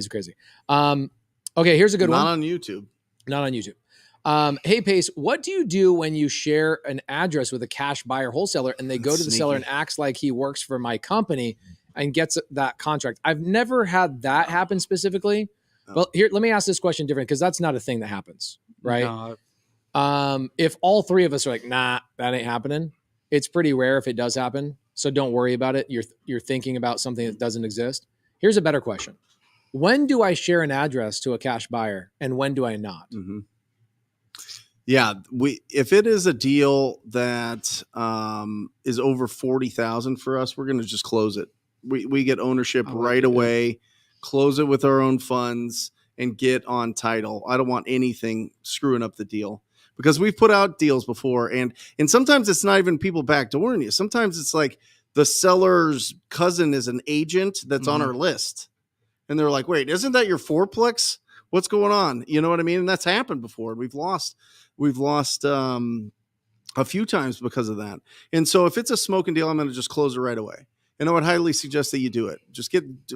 here's a good one. Not on YouTube. Not on YouTube. Hey, Pace, what do you do when you share an address with a cash buyer wholesaler and they go to the seller and acts like he works for my company and gets that contract? I've never had that happen specifically. Well, here, let me ask this question different, because that's not a thing that happens, right? No. If all three of us are like, nah, that ain't happening, it's pretty rare if it does happen. So don't worry about it. You're thinking about something that doesn't exist. Here's a better question. When do I share an address to a cash buyer and when do I not? Mm-hmm. Yeah, if it is a deal that is over 40,000 for us, we're going to just close it. We get ownership right away. Close it with our own funds and get on title. I don't want anything screwing up the deal, because we've put out deals before, and sometimes it's not even people backdooring you. Sometimes it's like the seller's cousin is an agent that's on our list, and they're like, wait, isn't that your fourplex? What's going on? You know what I mean? And that's happened before. We've lost a few times because of that. And so if it's a smoking deal, I'm going to just close it right away. And I would highly suggest that you do it. Just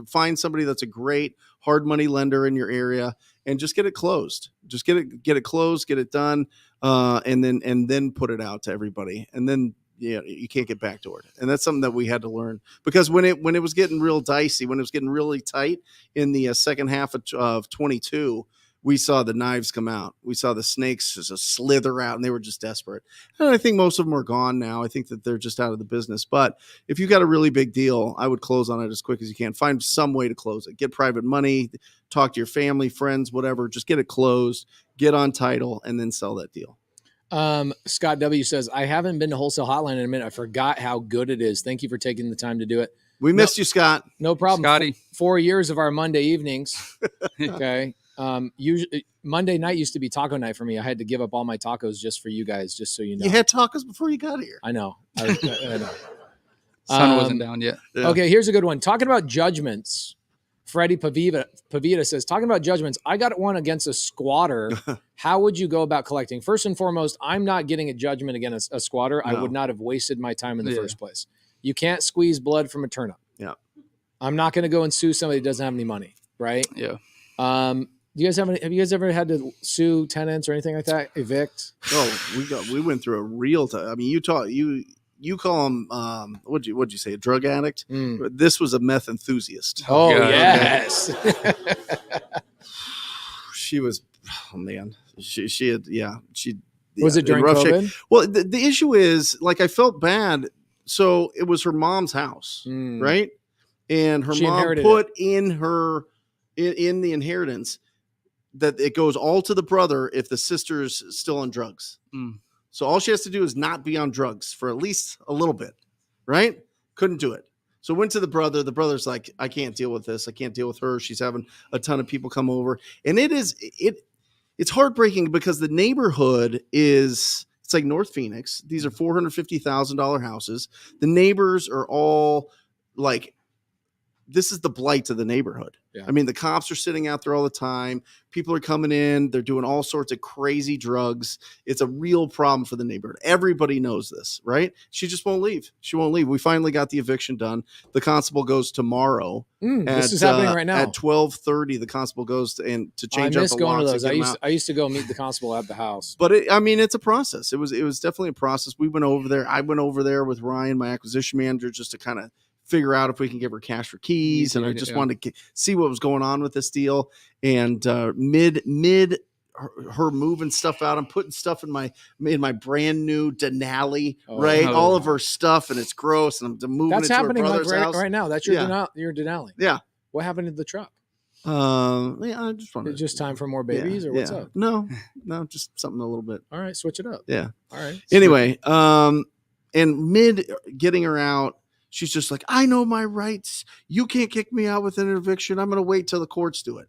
find somebody that's a great hard money lender in your area and just get it closed. Just get it closed, get it done, and then put it out to everybody. And then you can't get backdoored. And that's something that we had to learn, because when it was getting real dicey, when it was getting really tight in the second half of 22, we saw the knives come out. We saw the snakes just slither out, and they were just desperate. And I think most of them are gone now. I think that they're just out of the business. But if you got a really big deal, I would close on it as quick as you can. Find some way to close it. Get private money, talk to your family, friends, whatever. Just get it closed, get on title, and then sell that deal. Scott W. says, I haven't been to Wholesale Hotline in a minute. I forgot how good it is. Thank you for taking the time to do it. We missed you, Scott. No problem. Scotty. 4 years of our Monday evenings. Okay. Usually Monday night used to be taco night for me. I had to give up all my tacos just for you guys, just so you know. You had tacos before you got here. I know. I know. Sun wasn't down yet. Yeah. Okay, here's a good one. Talking about judgments. Freddie Pavita says, talking about judgments, I got one against a squatter. How would you go about collecting? First and foremost, I'm not getting a judgment against a squatter. No. I would not have wasted my time in the first place. You can't squeeze blood from a turnip. Yeah. I'm not going to go and sue somebody that doesn't have any money, right? Yeah. Do you guys have you guys ever had to sue tenants or anything like that? Evict? Oh, we went through a real time. I mean, you call them what'd you say, a drug addict? This was a meth enthusiast. Oh yes. She was, oh man, she had was it during COVID? Shape. Well, the issue is, like, I felt bad. So it was her mom's house, right? And her mom put in the inheritance that it goes all to the brother if the sister's still on drugs. So all she has to do is not be on drugs for at least a little bit, right? Couldn't do it. So went to the brother. The brother's like, I can't deal with this. I can't deal with her. She's having a ton of people come over. And it's heartbreaking because the neighborhood it's like North Phoenix. These are $450,000 houses. The neighbors are all like, this is the blight of the neighborhood. Yeah. I mean, the cops are sitting out there all the time. People are coming in. They're doing all sorts of crazy drugs. It's a real problem for the neighborhood. Everybody knows this, right? She just won't leave. She won't leave. We finally got the eviction done. The constable goes tomorrow. This is happening right now. At 12:30, the constable goes to change I up miss the going to locks. those. I used to go meet the constable at the house. But it's a process. It was definitely a process. We went over there. I went over there with Ryan, my acquisition manager, just to kind of figure out if we can give her cash for keys. And I just wanted to see what was going on with this deal. And mid her moving stuff out, I'm putting stuff in my brand new Denali, right? All of her stuff, and it's gross. And I'm moving. That's it to happening her like brother's house. right now. That's your Denali. Yeah. What happened to the truck? I just wanted. It's just time for more babies, or what's up? No, just something a little bit. All right, switch it up. Yeah. All right. Anyway, and mid getting her out, she's just like, I know my rights. You can't kick me out with an eviction. I'm going to wait till the courts do it.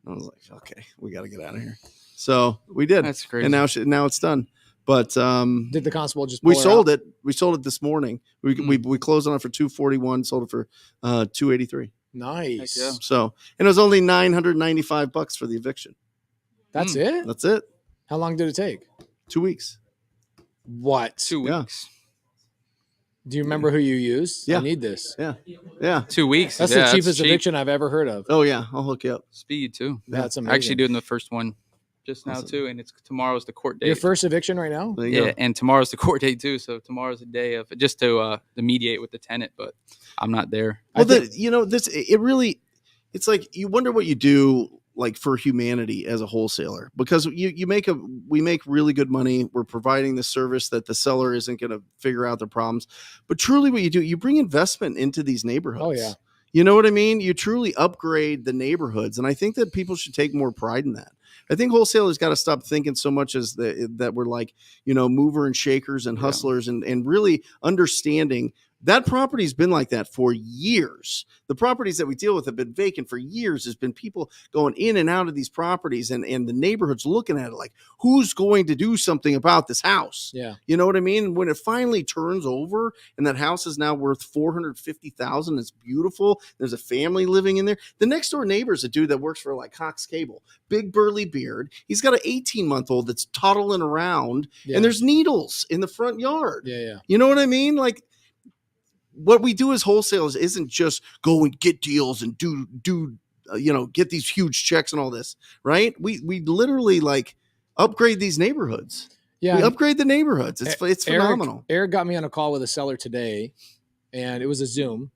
I was like, okay, we got to get out of here. So we did. That's crazy. And now it's done. But did the constable just? We sold it. We sold it this morning. We closed on it for $241. Sold it for $283. Nice. Yeah. So, and it was only $995 for the eviction. That's it. That's it. How long did it take? 2 weeks. What? 2 weeks. Do you remember who you used? Yeah. I need this. Yeah. 2 weeks. That's the cheapest eviction I've ever heard of. Oh yeah, I'll hook you up. Speed too. That's amazing. I'm actually doing the first one just now too, and tomorrow's the court date. Your first eviction right now? There you go. And tomorrow's the court date too. So tomorrow's the day of just to mediate with the tenant, but I'm not there. Well, it's like you wonder what you do like for humanity as a wholesaler, because we make really good money. We're providing the service that the seller isn't going to figure out their problems, but truly what you do, you bring investment into these neighborhoods. Oh yeah. You know what I mean? You truly upgrade the neighborhoods. And I think that people should take more pride in that. I think wholesalers got to stop thinking so much as that we're like, mover and shakers and hustlers and really understanding that property's been like that for years. The properties that we deal with have been vacant for years. There's been people going in and out of these properties and the neighborhood's looking at it like, who's going to do something about this house? Yeah. You know what I mean? When it finally turns over and that house is now worth $450,000, it's beautiful. There's a family living in there. The next door neighbor is a dude that works for like Cox Cable, big burly beard. He's got an 18-month-old that's toddling around and there's needles in the front yard. Yeah. You know what I mean? Like, what we do as wholesalers isn't just go and get deals and do get these huge checks and all this, right? We literally like upgrade these neighborhoods. Yeah, we upgrade the neighborhoods. It's phenomenal. Eric got me on a call with a seller today, and it was a Zoom.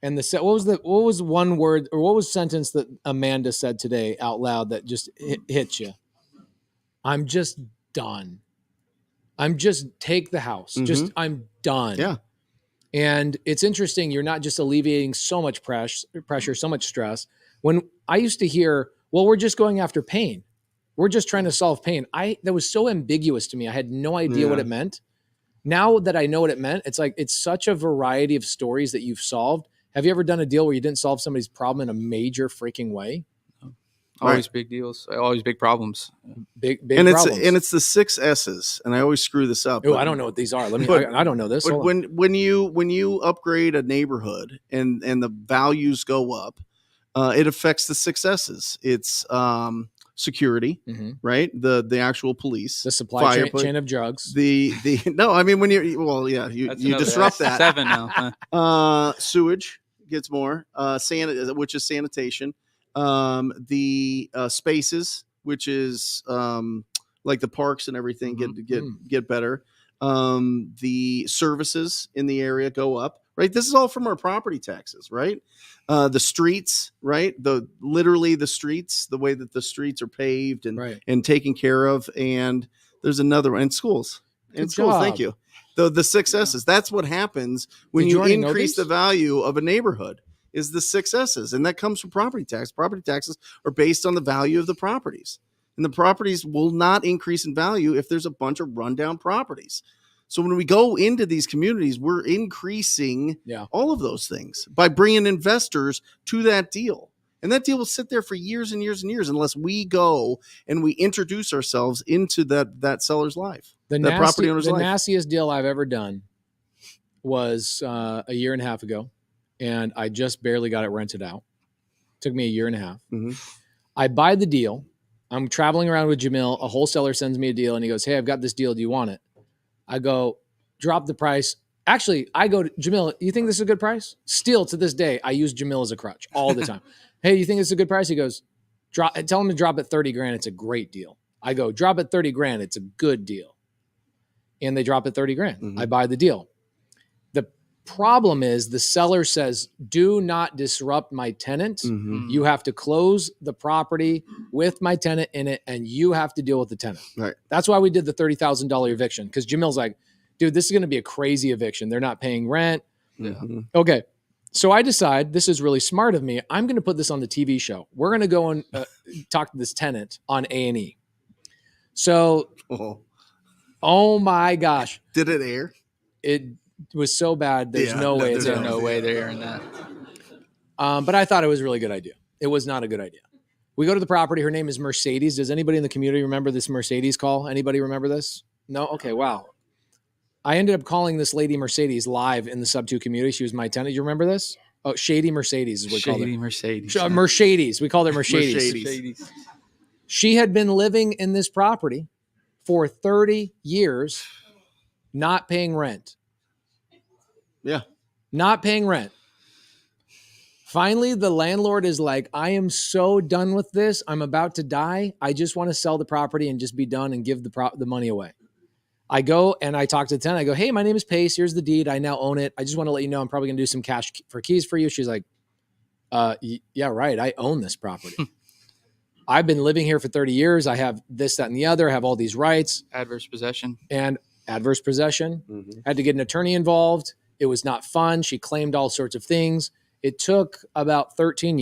And what was one word or what was sentence that Amanda said today out loud that just hit you? I'm just done. Take the house. Mm-hmm. I'm done. Yeah. And it's interesting. You're not just alleviating so much pressure, so much stress. When I used to hear, well, we're just going after pain. We're just trying to solve pain. That was so ambiguous to me. I had no idea what it meant. Now that I know what it meant, it's like, it's such a variety of stories that you've solved. Have you ever done a deal where you didn't solve somebody's problem in a major freaking way? Always big deals. Always big problems. Big and problems. It's the 6 S's, and I always screw this up. Oh, I don't know what these are. I don't know this. But when you upgrade a neighborhood and the values go up, it affects the 6 S's. It's security, right? The actual police, the supply chain of drugs. No, I mean when you disrupt that. 7 now. Sewage gets more. Which is sanitation. The spaces, which is like the parks and everything, get better. The services in the area go up, right? This is all from our property taxes, right? The streets, right? Literally the streets, the way that the streets are paved and taken care of. And there's another one, and schools. And schools, thank you. The 6 S's. That's what happens when you increase the value of a neighborhood. Is the 6 S's, and that comes from property tax. Property taxes are based on the value of the properties, and the properties will not increase in value if there's a bunch of rundown properties. So when we go into these communities, we're increasing all of those things by bringing investors to that deal. And that deal will sit there for years and years and years unless we go and we introduce ourselves into that seller's life, that property owner's life. The nastiest deal I've ever done was a year and a half ago, and I just barely got it rented out. Took me a year and a half. Mm-hmm. I buy the deal. I'm traveling around with Jamil. A wholesaler sends me a deal, and he goes, "Hey, I've got this deal. Do you want it?" I go, "Drop the price." Actually, I go to Jamil. You think this is a good price? Still to this day, I use Jamil as a crutch all the time. Hey, you think it's a good price? He goes, tell him to drop at 30 grand. It's a great deal. I go, drop at 30 grand. It's a good deal. And they drop at 30 grand. Mm-hmm. I buy the deal. The problem is the seller says, do not disrupt my tenant. Mm-hmm. You have to close the property with my tenant in it, and you have to deal with the tenant. Right. That's why we did the $30,000 eviction, because Jamil's like, dude, this is going to be a crazy eviction. They're not paying rent. Mm-hmm. Okay. So I decide, this is really smart of me. I'm going to put this on the TV show. We're going to go and talk to this tenant on A&E. So, oh my gosh. Did it air? It was so bad. There's no way. There's no way they're airing that. But I thought it was a really good idea. It was not a good idea. We go to the property. Her name is Mercedes. Does anybody in the community remember this Mercedes call? Anybody remember this? No? Okay. Wow. I ended up calling this lady Mercedes live in the subto community. She was my tenant. You remember this? Oh, Shady Mercedes is what we called it. Shady Mercedes. Mercedes. We called it Mercedes. She had been living in this property for 30 years, not paying rent. Yeah. Not paying rent. Finally, the landlord is like, I am so done with this. I'm about to die. I just want to sell the property and just be done and give the money away. I go and I talk to the tenant. I go, hey, my name is Pace. Here's the deed. I now own it. I just want to let you know I'm probably going to do some cash for keys for you. She's like, yeah, right. I own this property. I've been living here for 30 years. I have this, that, and the other. I have all these rights. Adverse possession. And adverse possession. Mm-hmm. Had to get an attorney involved. It was not fun. She claimed all sorts of things. It took about 13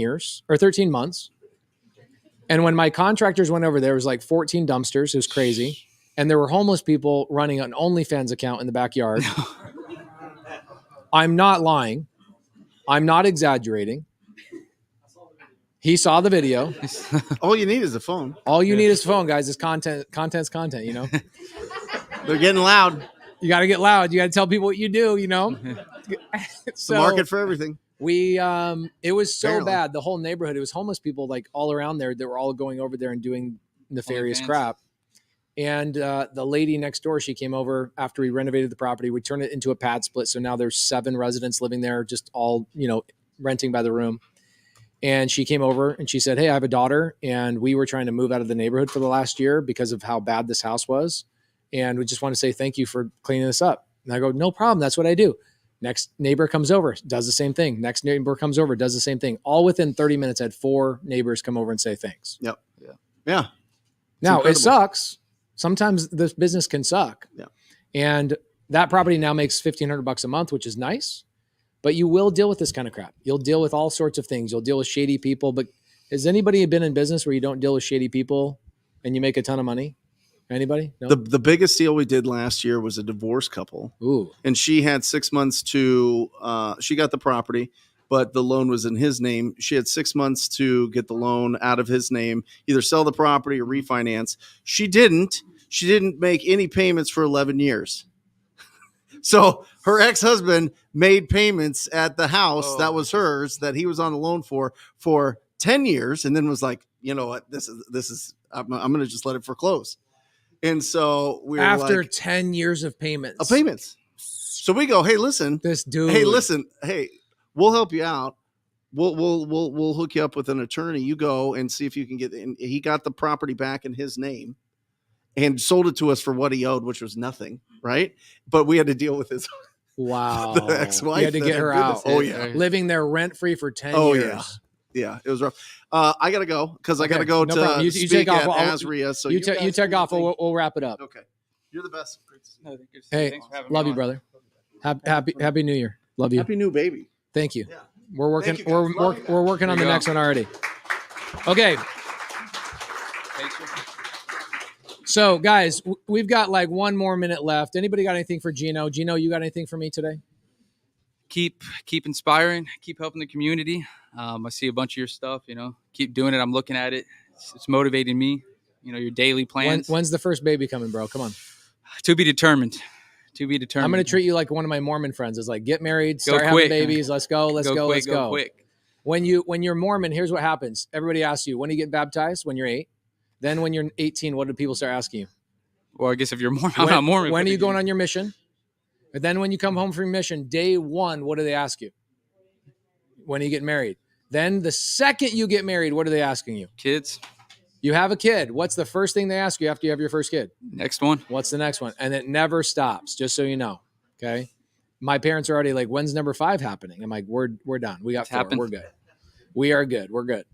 months. And when my contractors went over there, it was like 14 dumpsters. It was crazy. And there were homeless people running an OnlyFans account in the backyard. I'm not lying. I'm not exaggerating. He saw the video. All you need is a phone. All you need is a phone, guys. It's content. Content's content, you know? They're getting loud. You got to get loud. You got to tell people what you do, you know? So, the market for everything. It was so Apparently. bad. The whole neighborhood, it was homeless people like all around there that were all going over there and doing nefarious crap. And the lady next door, she came over after we renovated the property. We turned it into a pad split. So now there's 7 residents living there, just all, renting by the room. And she came over and she said, hey, I have a daughter. And we were trying to move out of the neighborhood for the last year because of how bad this house was. And we just want to say thank you for cleaning this up. And I go, no problem. That's what I do. Next neighbor comes over, does the same thing. Next neighbor comes over, does the same thing. All within 30 minutes, I had 4 neighbors come over and say thanks. Yep. Yeah. Yeah. Now, it sucks. Sometimes this business can suck. Yeah. And that property now makes $1,500 a month, which is nice. But you will deal with this kind of crap. You'll deal with all sorts of things. You'll deal with shady people. But has anybody been in business where you don't deal with shady people and you make a ton of money? Anybody? No? The biggest deal we did last year was a divorced couple. Ooh. And she had 6 months to, she got the property, but the loan was in his name. She had 6 months to get the loan out of his name, either sell the property or refinance. She didn't make any payments for 11 years. So her ex-husband made payments at the house that was hers, that he was on a loan for 10 years. And then was like, you know what, this is, I'm going to just let it foreclose. And so we were after like, 10 years of payments. So we go, hey, listen, this dude. Hey, listen, hey, we'll help you out. We'll hook you up with an attorney. You go and see if you can get. And he got the property back in his name, and sold it to us for what he owed, which was nothing, right? But we had to deal with his. Wow. The ex-wife. You had to get her out. Oh yeah, living there rent free for 10 oh years. Yeah, it was rough. I gotta go because I gotta go to you speak take off. at Asria. So you take off. We'll wrap it up. Okay, you're the best. Hey, love you, brother. Happy New Year. Love you. Happy new baby. Thank you. Yeah. We're working. Thank you, guys. We're working on the next one already. Okay. So, guys, we've got like 1 more minute left. Anybody got anything for Gino? Gino, you got anything for me today? keep inspiring, keep helping the community. I see a bunch of your stuff, keep doing it. I'm looking at it. It's motivating me, your daily plans. When's the first baby coming, bro? Come on. To be determined. I'm going to treat you like one of my Mormon friends. It's like, get married, Go start quick. having babies. Let's go. Let's go. Quick, go quick. When you're Mormon, here's what happens. Everybody asks you, when do you get baptized? When you're 8. Then when you're 18, what do people start asking you? Well, I guess if you're Mormon, I'm not Mormon. When are you going on your mission? And then when you come home from your mission, day 1, what do they ask you? When are you getting married? Then the second you get married, what are they asking you? Kids. You have a kid. What's the first thing they ask you after you have your first kid? Next one. What's the next one? And it never stops, just so you know. Okay. My parents are already like, when's number 5 happening? I'm like, we're done. We got 4. We're good. We are good. We're good.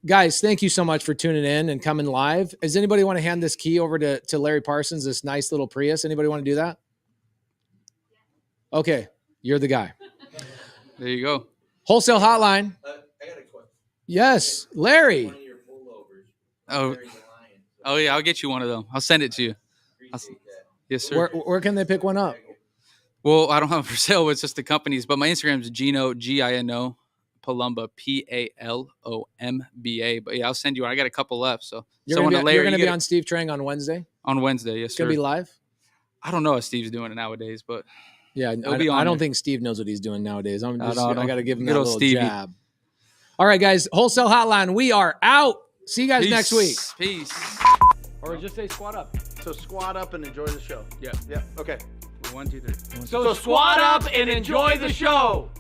Guys, thank you so much for tuning in and coming live. Does anybody want to hand this key over to Larry Parsons, this nice little Prius? Anybody want to do that? Okay. You're the guy. There you go. Wholesale Hotline. I got a question. Yes. Larry. One of your pullovers. Oh yeah. I'll get you one of them. I'll send it to you. Yes, sir. Where can they pick one up? Well, I don't have it for sale. It's just the companies, but my Instagram is Gino, Gino, Palumba, Palomba. But yeah, I'll send you one. I got a couple left. So you're going to be on Steve Trang on Wednesday? On Wednesday, yes, sir. Going to be live? I don't know if Steve's doing it nowadays, but yeah, I don't think Steve knows what he's doing nowadays. I got to give him that little Stevie. jab. All right, guys. Wholesale Hotline. We are out. See you guys next week. Peace. Or just say squat up. So squat up and enjoy the show. Yeah. Yeah. Okay. 1, 2, 3. So squat up and enjoy the show.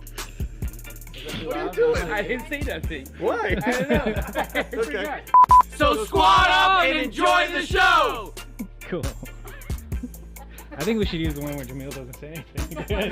What are you doing? I didn't say nothing. Why? I don't know. Okay. So squat up and enjoy the show. Cool. I think we should use the one where Jamil doesn't say anything.